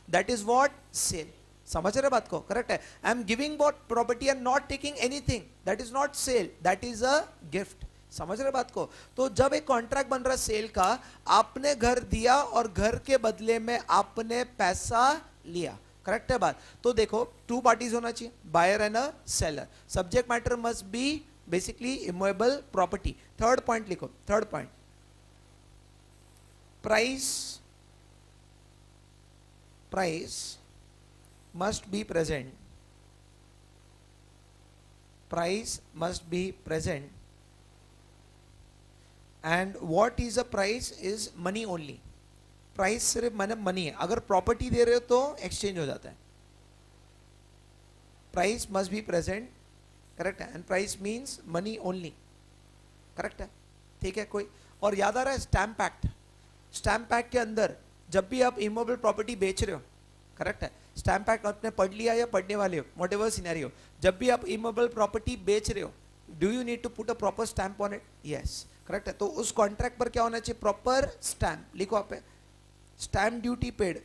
that is what sale, समझ रहे बात को, correct है। I am giving what property and not taking anything, that is not sale, that is a gift, समझ रहे बात को। तो जब एक कॉन्ट्रैक्ट बन रहा है सेल का, आपने घर दिया और घर के बदले में आपने पैसा लिया, करेक्ट है बात। तो देखो टू पार्टीज होना चाहिए, buyer and a seller, subject matter must be basically immovable property. Third point लिखो, third point, price must be present, price must be present, and what is a price is money only, price सिर्फ money है, अगर property दे रहे हो तो exchange हो जाता है। Price must be present, correct है, and price means money only, correct है, ठीक है। कोई और याद आ रहा है, स्टैम्प एक्ट, स्टैम्प एक्ट के अंदर जब भी आप इमूवेबल प्रॉपर्टी बेच रहे हो, करेक्ट है, स्टैम्प एक्ट आपने पढ़ लिया या पढ़ने वाले हो, वॉट एवर सिनेरियो, जब भी आप इमूवेबल प्रॉपर्टी बेच रहे हो, do you need to put a proper stamp on it, yes, correct है। तो उस कॉन्ट्रैक्ट पर क्या होना चाहिए, प्रॉपर स्टैम्प, लिखो आप, stamp duty paid,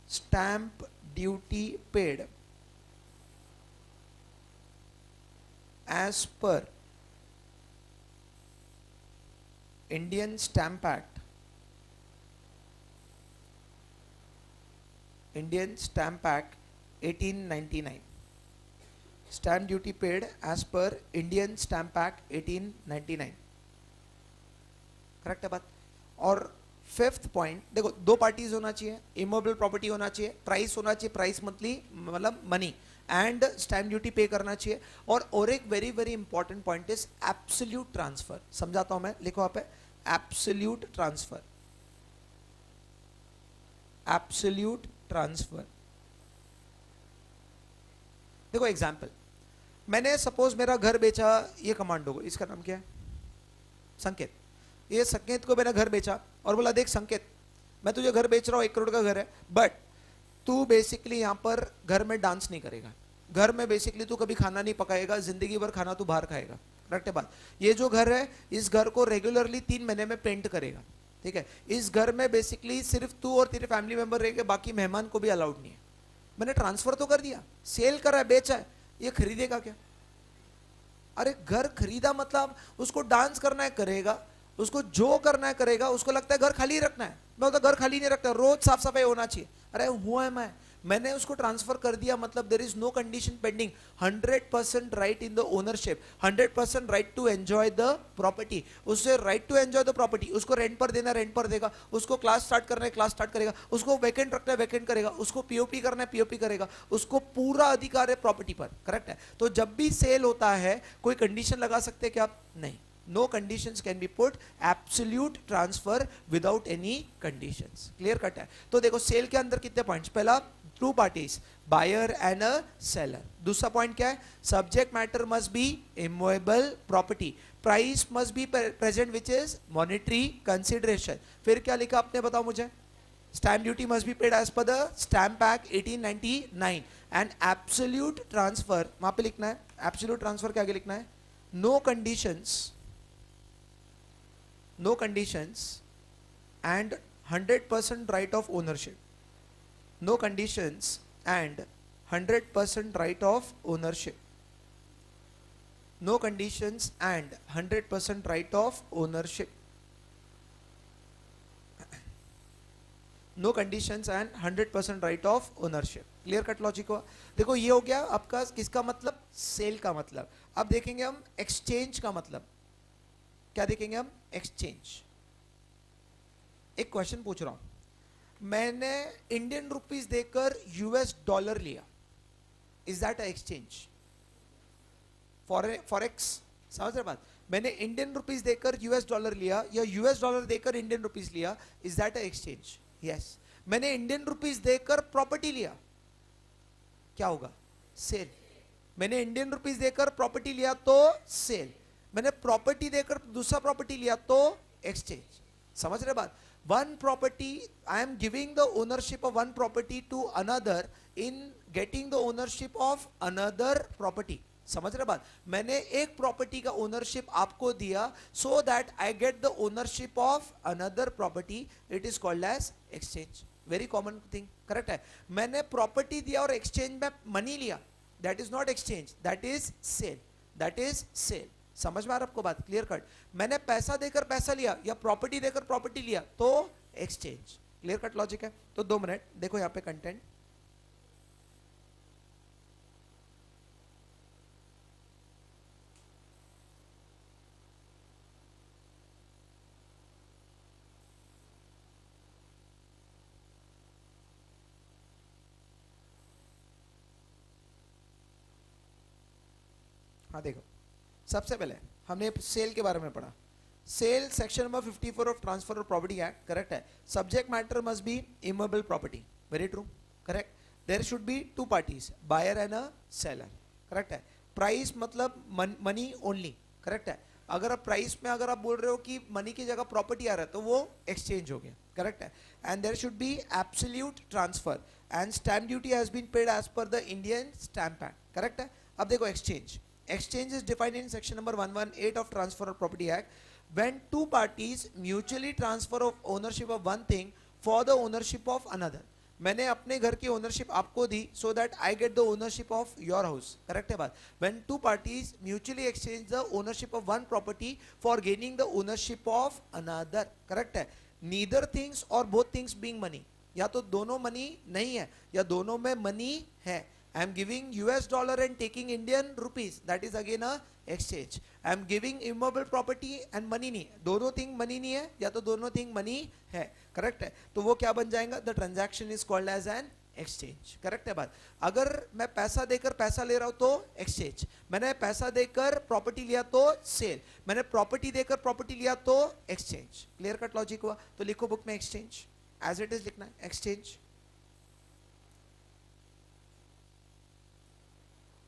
stamp duty paid as per Indian stamp act, Indian stamp act 1899, stamp duty paid as per Indian stamp act 1899, correct है बात। और फिफ्थ पॉइंट देखो, दो पार्टीज होना चाहिए, इमूवेबल प्रॉपर्टी होना चाहिए, प्राइस होना चाहिए, प्राइस मतलब मनी, एंड स्टैम्प ड्यूटी पे करना चाहिए। और एक very very important point is absolute transfer. समझाता हूं मैं, लिखो आप एब्सोल्यूट ट्रांसफर, एब्सोल्यूट ट्रांसफर। देखो एग्जांपल, मैंने सपोज मेरा घर बेचा, ये कमांडो को, इसका नाम क्या है, संकेत, ये संकेत को मैंने घर बेचा और बोला देख संकेत, मैं तुझे घर बेच रहा हूं, 1 करोड़ का घर है, बट तू बेसिकली यहां पर घर में डांस नहीं करेगा, घर में बेसिकली तू कभी खाना नहीं पकाएगा, जिंदगी भर खाना तू बाहर खाएगा, करेक्ट है बात। ये जो घर है, इस घर को रेगुलरली 3 महीने में पेंट करेगा, ठीक है। इस घर में बेसिकली सिर्फ तू और तेरे फैमिली मेंबर रहेंगे, बाकी मेहमान को भी अलाउड नहीं है। मैंने ट्रांसफर तो कर दिया, सेल करा है, बेचा है, ये खरीदेगा क्या? अरे घर खरीदा मतलब उसको डांस करना है करेगा, उसको जो करना है करेगा, उसको लगता है घर खाली रखना है, मैं तो घर खाली नहीं रखता, रोज साफ सफाई होना चाहिए। अरे हुआ है मैंने उसको ट्रांसफर कर दिया, मतलब there is no condition pending, 100% right in the ownership, 100% right to enjoy the property. उससे right to enjoy the property, उसको रेंट पर देना रेंट पर देगा, उसको क्लास स्टार्ट करना है क्लास स्टार्ट करेगा, उसको वैकेंट रखना है वैकेंट करेगा, उसको पीओपी करना है पीओपी करेगा, उसको पूरा अधिकार है प्रॉपर्टी पर, करेक्ट है। तो जब भी सेल होता है कोई कंडीशन लगा सकते हैं क्या आप? नहीं, no conditions can be put, absolute transfer without any conditions, clear cut है। तो देखो सेल के अंदर कितने पॉइंट्स, पहला two parties, buyer and a seller. दूसरा पॉइंट क्या है, subject matter must be immovable property, price must be present which is monetary consideration. फिर क्या लिखा आपने, बताओ मुझे, stamp duty must be paid as per the stamp act 1899 and absolute transfer, वहां पे लिखना है एब्सोल्यूट ट्रांसफर के आगे लिखना है no conditions and 100% right of ownership, no conditions and 100% right of ownership, no conditions and 100% right of ownership, no conditions and 100% right of ownership। Clear cut logic हुआ। देखो ये हो गया आपका किसका मतलब, सेल का मतलब। अब देखेंगे हम एक्सचेंज का मतलब, क्या देखेंगे हम, एक्सचेंज। एक क्वेश्चन पूछ रहा हूं, मैंने इंडियन रुपीस देकर यूएस डॉलर लिया, is that a exchange? Forex, समझ रहे बात, मैंने इंडियन रुपीस देकर यूएस डॉलर लिया या यूएस डॉलर देकर इंडियन रुपीस लिया, is that a exchange? Yes. मैंने इंडियन रुपीस देकर प्रॉपर्टी लिया, क्या होगा, सेल। मैंने इंडियन रुपीस देकर प्रॉपर्टी लिया तो सेल, मैंने प्रॉपर्टी देकर दूसरा प्रॉपर्टी लिया तो एक्सचेंज। समझ रहे बात, one property, I am giving the ownership of one property to another in getting the ownership of another property. समझ रहे बात, मैंने एक प्रॉपर्टी का ओनरशिप आपको दिया so that I get the ownership of another property, it is called as exchange. Very common thing, correct है। मैंने प्रॉपर्टी दिया और एक्सचेंज में मनी लिया, that is not exchange, that is sale, that is sale. समझ में आ रहा आपको बात, क्लियर कट। मैंने पैसा देकर पैसा लिया या प्रॉपर्टी देकर प्रॉपर्टी लिया तो एक्सचेंज। क्लियर कट लॉजिक है। तो 2 मिनट देखो यहां पे कंटेंट, हाँ देखो, सबसे पहले हमने सेल के बारे में पढ़ा। Sale section number 54 of transfer of property act, correct है। Subject matter must be immovable property, very true, correct. There should be 2 parties, buyer and a seller, correct है। प्राइस मतलब मनी ओनली, करेक्ट है। अगर आप price में अगर आप बोल रहे हो कि मनी की जगह प्रॉपर्टी आ रहा है तो वो एक्सचेंज हो गया, करेक्ट है। And there should be absolute transfer and stamp duty has been paid as per the Indian stamp act, correct है। अब देखो exchange, exchange is defined in section number 118 of transfer of property act when 2 parties mutually transfer of ownership of one thing for the ownership of another। मैंने अपने घर की ownership आपको दी so that I get the ownership of your house, correct है बात? When two parties mutually exchange the ownership of one property for gaining the ownership of another, correct है? Neither things or both things being money, या तो दोनों money नहीं है या दोनों में मनी है। आई am giving US dollar and taking Indian rupees, that is again a exchange. I am giving immovable property and money नहीं है, दोनों थिंग मनी नहीं है या तो दोनों थिंग मनी है, करेक्ट है? तो वो क्या बन जाएगा? The transaction is called as an exchange, correct है बात? अगर मैं पैसा देकर पैसा ले रहा हूं तो एक्सचेंज, मैंने पैसा देकर प्रॉपर्टी लिया तो सेल, मैंने प्रॉपर्टी देकर प्रॉपर्टी लिया तो एक्सचेंज। क्लियर कट लॉजिक हुआ? तो लिखो बुक में एक्सचेंज, एज इट इज लिखना है एक्सचेंज,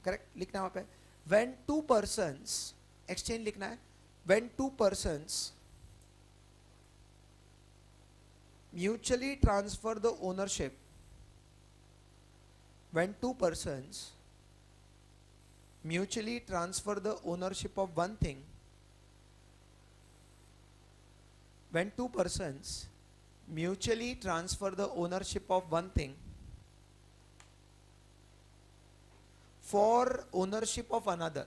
करेक्ट लिखना है वहां पे। व्हेन टू पर्सन्स, एक्सचेंज लिखना है, when to persons mutually transfer the ownership, when two persons mutually transfer the ownership of one thing, when two persons mutually transfer the ownership of one thing for ownership of another,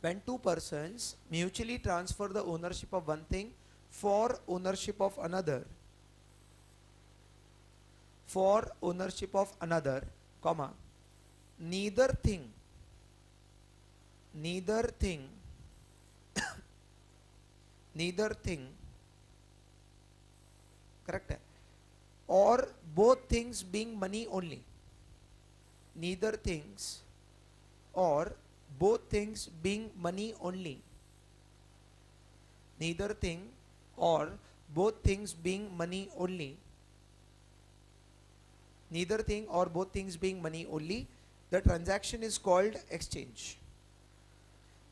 when two persons mutually transfer the ownership of one thing for ownership of another, for ownership of another, comma, neither thing neither thing, correct है? or both things being money only, neither things or both things being money only, neither thing or both things being money only, neither thing or both things being money only, the transaction is called exchange.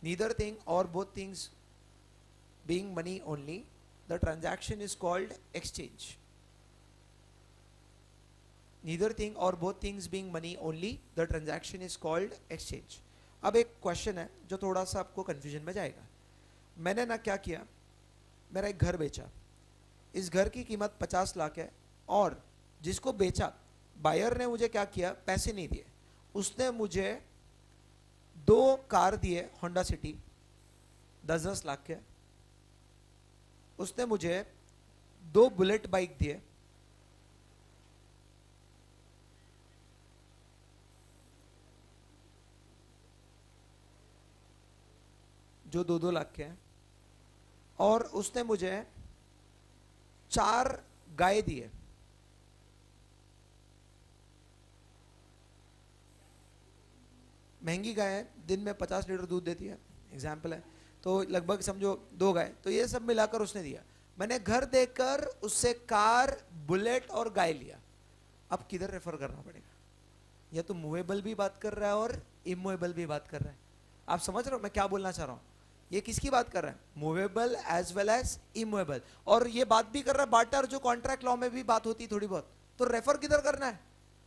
Neither thing or both things being money only, the transaction is called exchange. Neither thing or both things being money only, the transaction is called exchange. अब एक question है जो थोड़ा सा आपको confusion में जाएगा। मैंने ना क्या किया, मेरा एक घर बेचा, इस घर की कीमत 50 लाख है और जिसको बेचा बायर ने मुझे क्या किया, पैसे नहीं दिए, उसने मुझे 2 कार दिए होंडा सिटी 10-10 लाख के, उसने मुझे 2 बुलेट बाइक दिए जो 2-2 लाख के हैं, और उसने मुझे 4 गाय दिए, महंगी गाय है, दिन में 50 लीटर दूध देती है, एग्जाम्पल है, तो लगभग समझो 2 गाय, तो ये सब मिलाकर उसने दिया। मैंने घर देकर उससे कार, बुलेट और गाय लिया। अब किधर रेफर करना पड़ेगा? या तो मूवेबल भी बात कर रहा है और इमूवेबल भी बात कर रहा है। आप समझ रहे हो मैं क्या बोलना चाह रहा हूं? ये किसकी बात कर रहा है? Movable as well as immovable. और ये बात भी कर रहा है बार्टर, जो कॉन्ट्रैक्ट लॉ में भी बात होती थोड़ी बहुत। तो रेफर किधर करना है?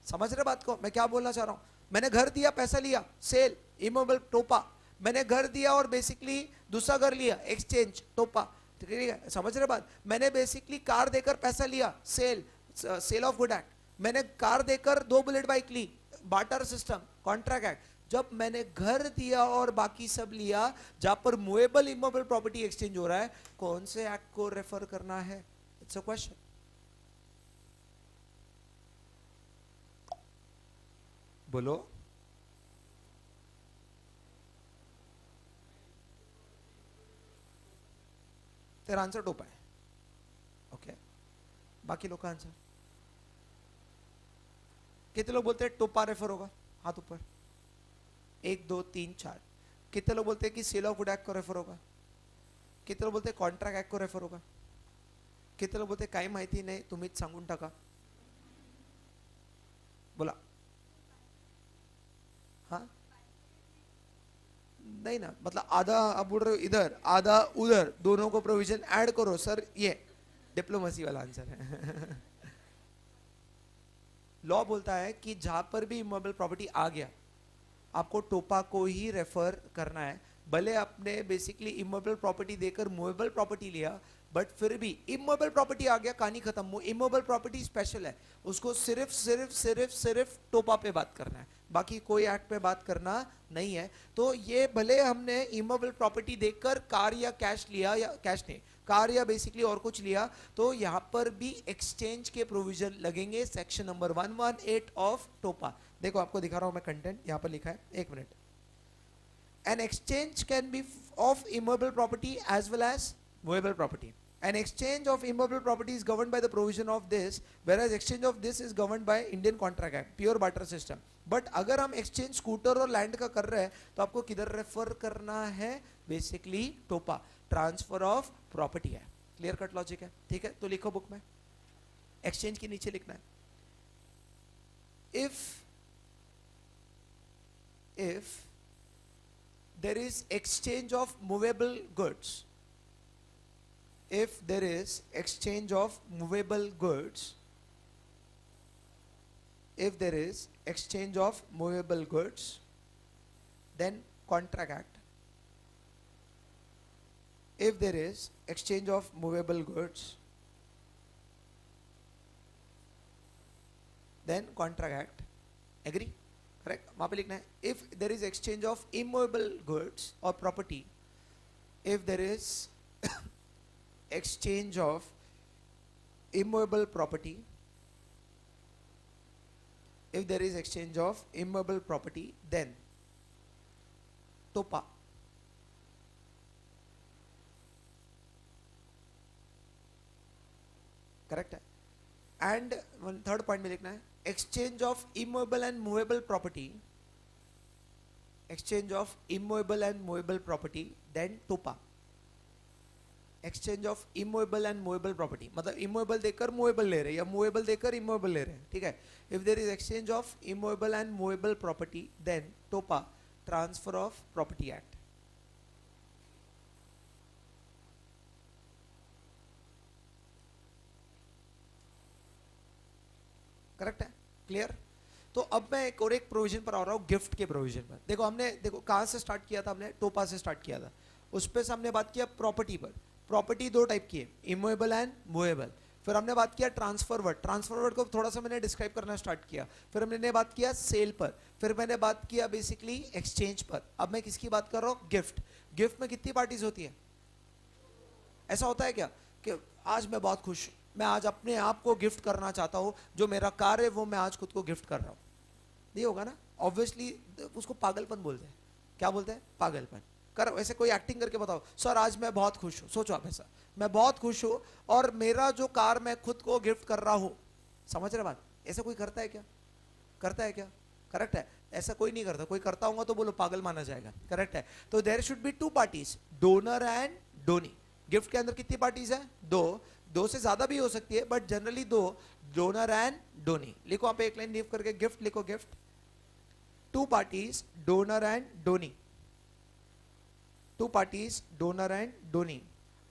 समझ रहे बात को मैं क्या बोलना चाह रहा हूं? मैंने घर दिया, पैसा लिया, सेल, इमूवेबल, टोपा। मैंने घर दिया और बेसिकली दूसरा घर लिया, एक्सचेंज, टोपा। ठीक है, समझ रहे बात? मैंने बेसिकली कार देकर पैसा लिया, sale, sale of good act. मैंने कार देकर 2 बुलेट बाइक ली, बार्टर सिस्टम, कॉन्ट्रैक्ट एक्ट। जब मैंने घर दिया और बाकी सब लिया, जहां पर मूवेबल इमूवेबल प्रॉपर्टी एक्सचेंज हो रहा है, कौन से एक्ट को रेफर करना है? It's a question. बोलो। तेरा आंसर टोपा है, ओके। बाकी लोग का आंसर? कितने लोग बोलते हैं टोपा रेफर होगा? हाथ ऊपर। 1 2 3 4। कितने लोग बोलते हैं कि सेल ऑफ गुड एक्ट को रेफर होगा? कितने लोग बोलते हैं कॉन्ट्रैक्ट एक्ट को रेफर होगा? कितने लोग बोलते हैं काही माहिती नाही, तुम्हीच सांगून टाका? बोला। हाँ, नहीं ना, मतलब आधा अब उड़ रहे इधर, आधा उधर, दोनों को प्रोविजन ऐड करो सर, ये डिप्लोमेसी वाला आंसर है। लॉ बोलता है कि जहां पर भी इमूवेबल प्रॉपर्टी आ गया, आपको टोपा को ही रेफर करना है। भले आपने बेसिकली इमूवेबल प्रॉपर्टी देकर मूवेबल प्रॉपर्टी लिया, बट फिर भी इमूवेबल प्रॉपर्टी आ गया, कहानी खत्म। इमूवेबल प्रॉपर्टी स्पेशल है, उसको सिर्फ सिर्फ सिर्फ सिर्फ टोपा पे बात करना है, बाकी कोई एक्ट पे बात करना नहीं है। तो ये भले हमने इमूवेबल प्रॉपर्टी देकर कार या कैश लिया, या कैश नहीं, कार या बेसिकली और कुछ लिया, तो यहाँ पर भी एक्सचेंज के प्रोविजन लगेंगे, सेक्शन नंबर 118 ऑफ टोपा। देखो आपको दिखा रहा हूं मैं कंटेंट, यहाँ पर लिखा है, एक minute. An exchange can be of immovable property as well as movable property. An exchange of immovable property is governed by the provision of this, whereas exchange of this is governed by Indian Contract Act, pure barter system. But अगर हम exchange scooter और land का कर रहे हैं तो आपको किधर रेफर करना है? बेसिकली टोपा, ट्रांसफर ऑफ प्रॉपर्टी है। क्लियर कट लॉजिक है, ठीक है? तो लिखो बुक में, एक्सचेंज के नीचे लिखना है, if there is exchange of movable goods, if there is exchange of movable goods, if there is exchange of movable goods, then Contract Act. If there is exchange of movable goods, then Contract Act. Agree? Correct? वहाँ पे लिखना है, if there is exchange of immovable goods or property, if there is exchange of immovable property, if there is exchange of immovable property, then TOPA. Correct है? And third point में लिखना है, exchange of immovable and movable property, exchange of immovable and movable property, then TOPA. exchange of immovable and movable property, मतलब immovable देकर movable ले रहे हैं या movable देकर immovable ले रहे हैं, ठीक है? if there is exchange of immovable and movable property, then TOPA, transfer of property act. Correct है? क्लियर? तो अब मैं एक और एक प्रोविजन पर आ रहा हूँ, गिफ्ट के प्रोविजन पर। देखो हमने, देखो कहाँ से स्टार्ट किया था हमने? टोपा से स्टार्ट किया था। उस पर से हमने बात किया प्रॉपर्टी पर। प्रॉपर्टी दो टाइप की है, इमूवेबल एंड मूवेबल। फिर हमने बात किया ट्रांसफर वर्ड, ट्रांसफर वर्ड को थोड़ा सा मैंने डिस्क्राइब करना स्टार्ट किया। फिर हमने बात किया सेल पर, फिर मैंने बात किया बेसिकली एक्सचेंज पर। अब मैं किसकी बात कर रहा हूँ? गिफ्ट। गिफ्ट में कितनी पार्टीज होती है? ऐसा होता है क्या कि आज मैं बहुत खुश, मैं आज अपने आप को गिफ्ट करना चाहता हूँ, जो मेरा कार है वो मैं आज खुद को गिफ्ट कर रहा हूँ? नहीं होगा ना, ऑब्वियसली उसको पागलपन बोलते हैं। क्या बोलते हैं? पागलपन। कर ऐसे कोई एक्टिंग करके बताओ, सर आज मैं बहुत खुश हूँ। सोचो आप ऐसा, मैं बहुत खुश हूँ और मेरा जो कार मैं खुद को गिफ्ट कर रहा हूँ। समझ रहे बात? ऐसा कोई करता है क्या? करता है क्या? करेक्ट है? ऐसा कोई नहीं करता। कोई करता होगा तो बोलो पागल माना जाएगा। करेक्ट है? तो there should be two parties, donor and donee. Gift के अंदर कितनी पार्टीज है? दो से ज्यादा भी हो सकती है, बट जनरली दो, डोनर एंड डोनी। लिखो आप एक लाइन लीव करके, गिफ्ट लिखो, gift, two parties, donor and donee. Two parties, donor and donee.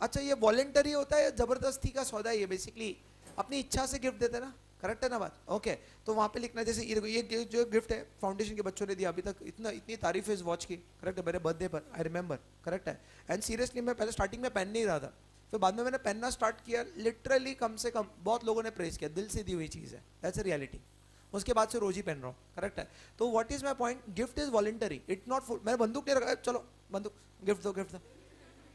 अच्छा, ये वॉलेंटरी होता है या जबरदस्ती का सौदा है? ये बेसिकली अपनी इच्छा से गिफ्ट देते हैं ना, करेक्ट है ना बात? ओके, तो वहां पे लिखना, जैसे ये जो गिफ्ट है फाउंडेशन के बच्चों ने दिया, अभी तक इतनी तारीफ है इस वॉच की, करेक्ट है, मेरे बर्थडे पर, आई रिमेंबर, करेक्ट है। एंड सीरियसली मैं पहले स्टार्टिंग में पहन नहीं रहा था, फिर बाद में मैंने पहनना स्टार्ट किया, लिटरली कम से कम बहुत लोगों ने प्रेस किया, दिल से दी हुई चीज़ है, दैट्स अ रियलिटी। उसके बाद से रोज ही पहन रहा हूँ, करेक्ट है? तो what is my point, gift is voluntary, it not full. मैंने बंदूक नहीं रखा, चलो बंदूक गिफ्ट दो, गिफ्ट दो,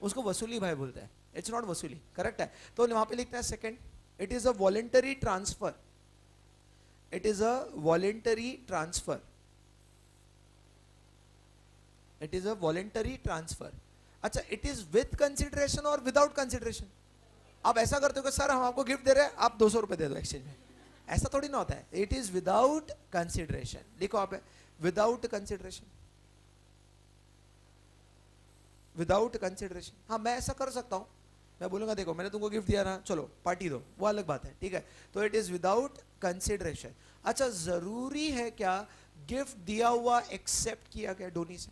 उसको वसूली भाई बोलते हैं, इट्स नॉट वसूली, करेक्ट है? तो वहां पे लिखते हैं second, it is a voluntary transfer, it is a voluntary transfer, it is a voluntary transfer. अच्छा, इट इज विथ कंसिडरेशन और विदाउट कंसिडरेशन? आप ऐसा करते हो कि सर हम आपको गिफ्ट दे रहे हैं, आप 200 रुपए दे दो एक्सचेंज में, ऐसा थोड़ी ना होता है। इट इज विदाउट कंसिडरेशन, लिखो आप, विदाउट कंसिडरेशन, विदाउट कंसिडरेशन। हाँ, मैं ऐसा कर सकता हूं, मैं बोलूंगा देखो मैंने तुमको गिफ्ट दिया ना, चलो पार्टी दो, वो अलग बात है, ठीक है? तो इट इज विदाउट कंसिडरेशन। अच्छा, जरूरी है क्या गिफ्ट दिया हुआ एक्सेप्ट किया गया डोनी से?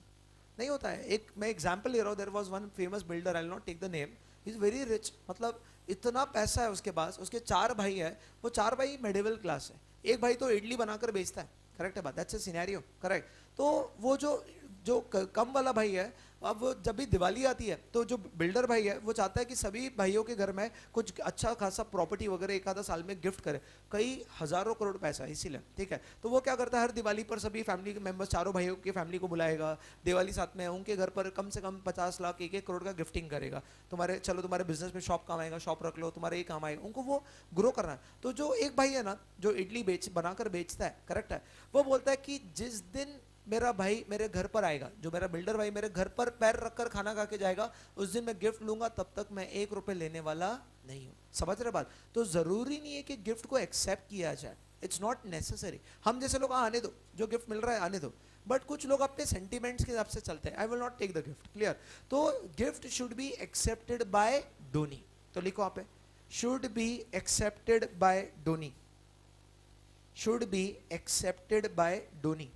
नहीं होता है। एक मैं एग्जांपल ले रहा हूँ, there was one famous builder, I will not take the name, he is very rich, मतलब इतना पैसा है उसके पास, उसके 4 भाई है, वो 4 भाई मिडिल क्लास है, एक भाई तो इडली बनाकर बेचता है, करेक्ट है बात? That's a scenario, correct? तो वो जो कम वाला भाई है, अब वो जब भी दिवाली आती है तो जो बिल्डर भाई है वो चाहता है कि सभी भाइयों के घर में कुछ अच्छा खासा प्रॉपर्टी वगैरह एक आधा साल में गिफ्ट करे, कई हजारों करोड़ पैसा है इसीलिए, ठीक है। तो वो क्या करता है, हर दिवाली पर सभी फैमिली के मेंबर्स, चारों भाइयों की फैमिली को बुलाएगा, दिवाली साथ में उनके घर पर कम से कम 50 लाख 1-1 करोड़ का गिफ्टिंग करेगा। तुम्हारे चलो तुम्हारे बिजनेस में शॉप काम आएगा, शॉप रख लो, तुम्हारे ये काम आएगा, उनको वो ग्रो करना है। तो जो एक भाई है ना जो इडली बनाकर बेचता है, करेक्ट है, वो बोलता है कि जिस दिन मेरा भाई मेरे घर पर आएगा, जो मेरा बिल्डर भाई मेरे घर पर पैर रखकर खाना खा के जाएगा, उस दिन मैं गिफ्ट लूंगा, तब तक मैं 1 रुपए लेने वाला नहीं हूं। समझ रहे बात? तो जरूरी नहीं है कि गिफ्ट को एक्सेप्ट किया जाए, इट्स नॉट नेसेसरी। हम जैसे लोग आने दो, जो गिफ्ट मिल रहा है आने दो, बट कुछ लोग अपने सेंटिमेंट्स के हिसाब से चलते हैं, I will not take the gift, clear. तो gift should be accepted by donee, तो लिखो आप, should be accepted by donee, should be accepted by donee.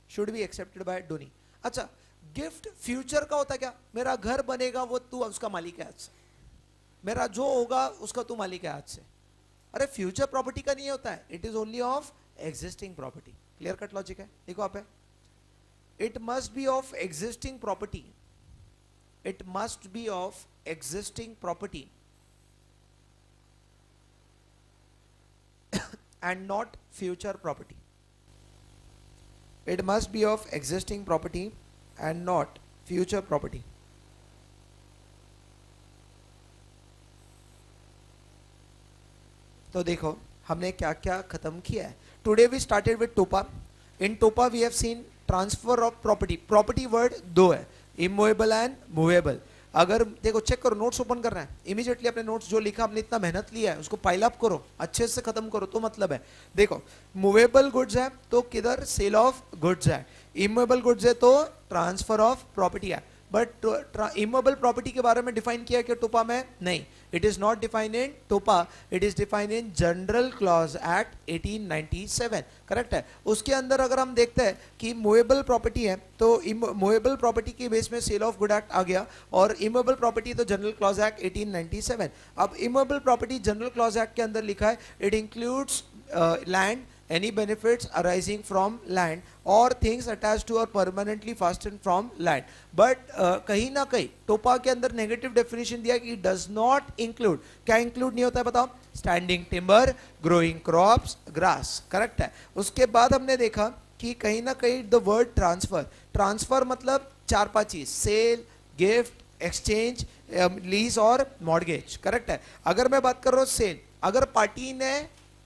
Should be accepted by donee. अच्छा, गिफ्ट फ्यूचर का होता है क्या, मेरा घर बनेगा वो तू उसका मालिक है आज से, मेरा जो होगा उसका तू मालिक है आज से। अरे फ्यूचर प्रॉपर्टी का नहीं होता है, it is only of existing property. Clear cut logic है, देखो आप, it must be of existing property, it must be of existing property and not future property. It must be of existing property and not future property. तो देखो हमने क्या क्या खत्म किया है। Today we started with TOPA. In TOPA we have seen transfer of property. Property word दो है, immovable and movable. अगर देखो चेक करो, नोट्स ओपन करना है, इमीडिएटली अपने नोट्स जो लिखा हमने इतना मेहनत लिया है उसको पाइल अप करो, अच्छे से खत्म करो, तो मतलब है देखो मूवेबल गुड्स है तो किधर सेल ऑफ गुड्स है, इमूवेबल गुड्स है तो ट्रांसफर ऑफ प्रॉपर्टी है। बट इमूवेबल प्रॉपर्टी के बारे में डिफाइन किया कि टोपा में नहीं, it is not defined in TOPA, it is defined in general clause act 1897, correct है। उसके अंदर अगर हम देखते हैं कि मूवेबल प्रॉपर्टी है तो मूवेबल प्रॉपर्टी के बेस में सेल ऑफ गुड एक्ट आ गया, और इमूवेबल प्रॉपर्टी तो जनरल क्लॉज एक्ट 1897। अब immovable property general clause act के अंदर लिखा है it includes land, any benefits arising from land or things attached to or permanently fastened from land. But कहीं ना कहीं टोपा के अंदर नेगेटिव डेफिनेशन दिया कि does not include, क्या इंक्लूड नहीं होता है बताओ, standing timber, growing crops, grass, correct है। उसके बाद हमने देखा कि कहीं ना कहीं द वर्ड ट्रांसफर, ट्रांसफर मतलब 4-5 चीज, सेल, गिफ्ट, एक्सचेंज, लीज और मॉर्गेज, करेक्ट है। अगर मैं बात कर रहा हूँ सेल, अगर पार्टी ने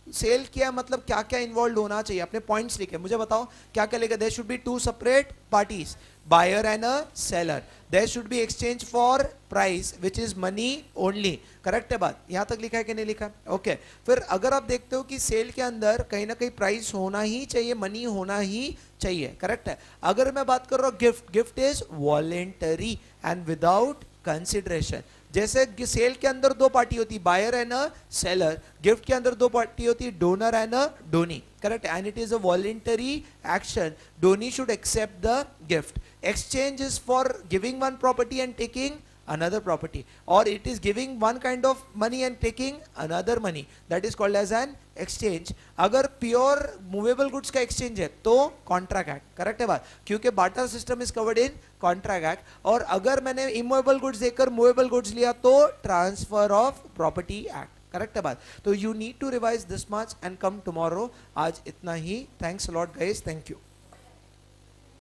सेल किया मतलब क्या क्या इन्वॉल्व होना चाहिए, अपने पॉइंट्स लिखे, मुझे बताओ क्या क्या लिखा। There should be 2 separate parties, buyer and a seller, there should be exchange for price which is money only, correct है बात, यहां तक लिखा है कि नहीं लिखा, ओके। फिर अगर आप देखते हो कि सेल के अंदर कहीं ना कहीं प्राइस होना ही चाहिए, मनी होना ही चाहिए, करेक्ट है। अगर मैं बात कर रहा हूं gift, gift is voluntary and without consideration. जैसे सेल के अंदर 2 पार्टी होती, buyer and a seller, gift के अंदर 2 पार्टी होती, donor and a donee, correct, and it is a voluntary action, donee should accept the gift. Exchange is for giving one property and taking another property, or it is giving one kind of money and taking another money, that is called as an exchange. अगर pure movable goods का exchange है तो contract act, correct है बात, क्योंकि barter system is covered in contract act. और अगर मैंने इमूवेबल गुड्स देकर मूवेबल गुड्स लिया तो transfer of property act, correct है बात। तो you need to revise this much and come tomorrow. आज इतना ही, thanks a lot guys, thank you.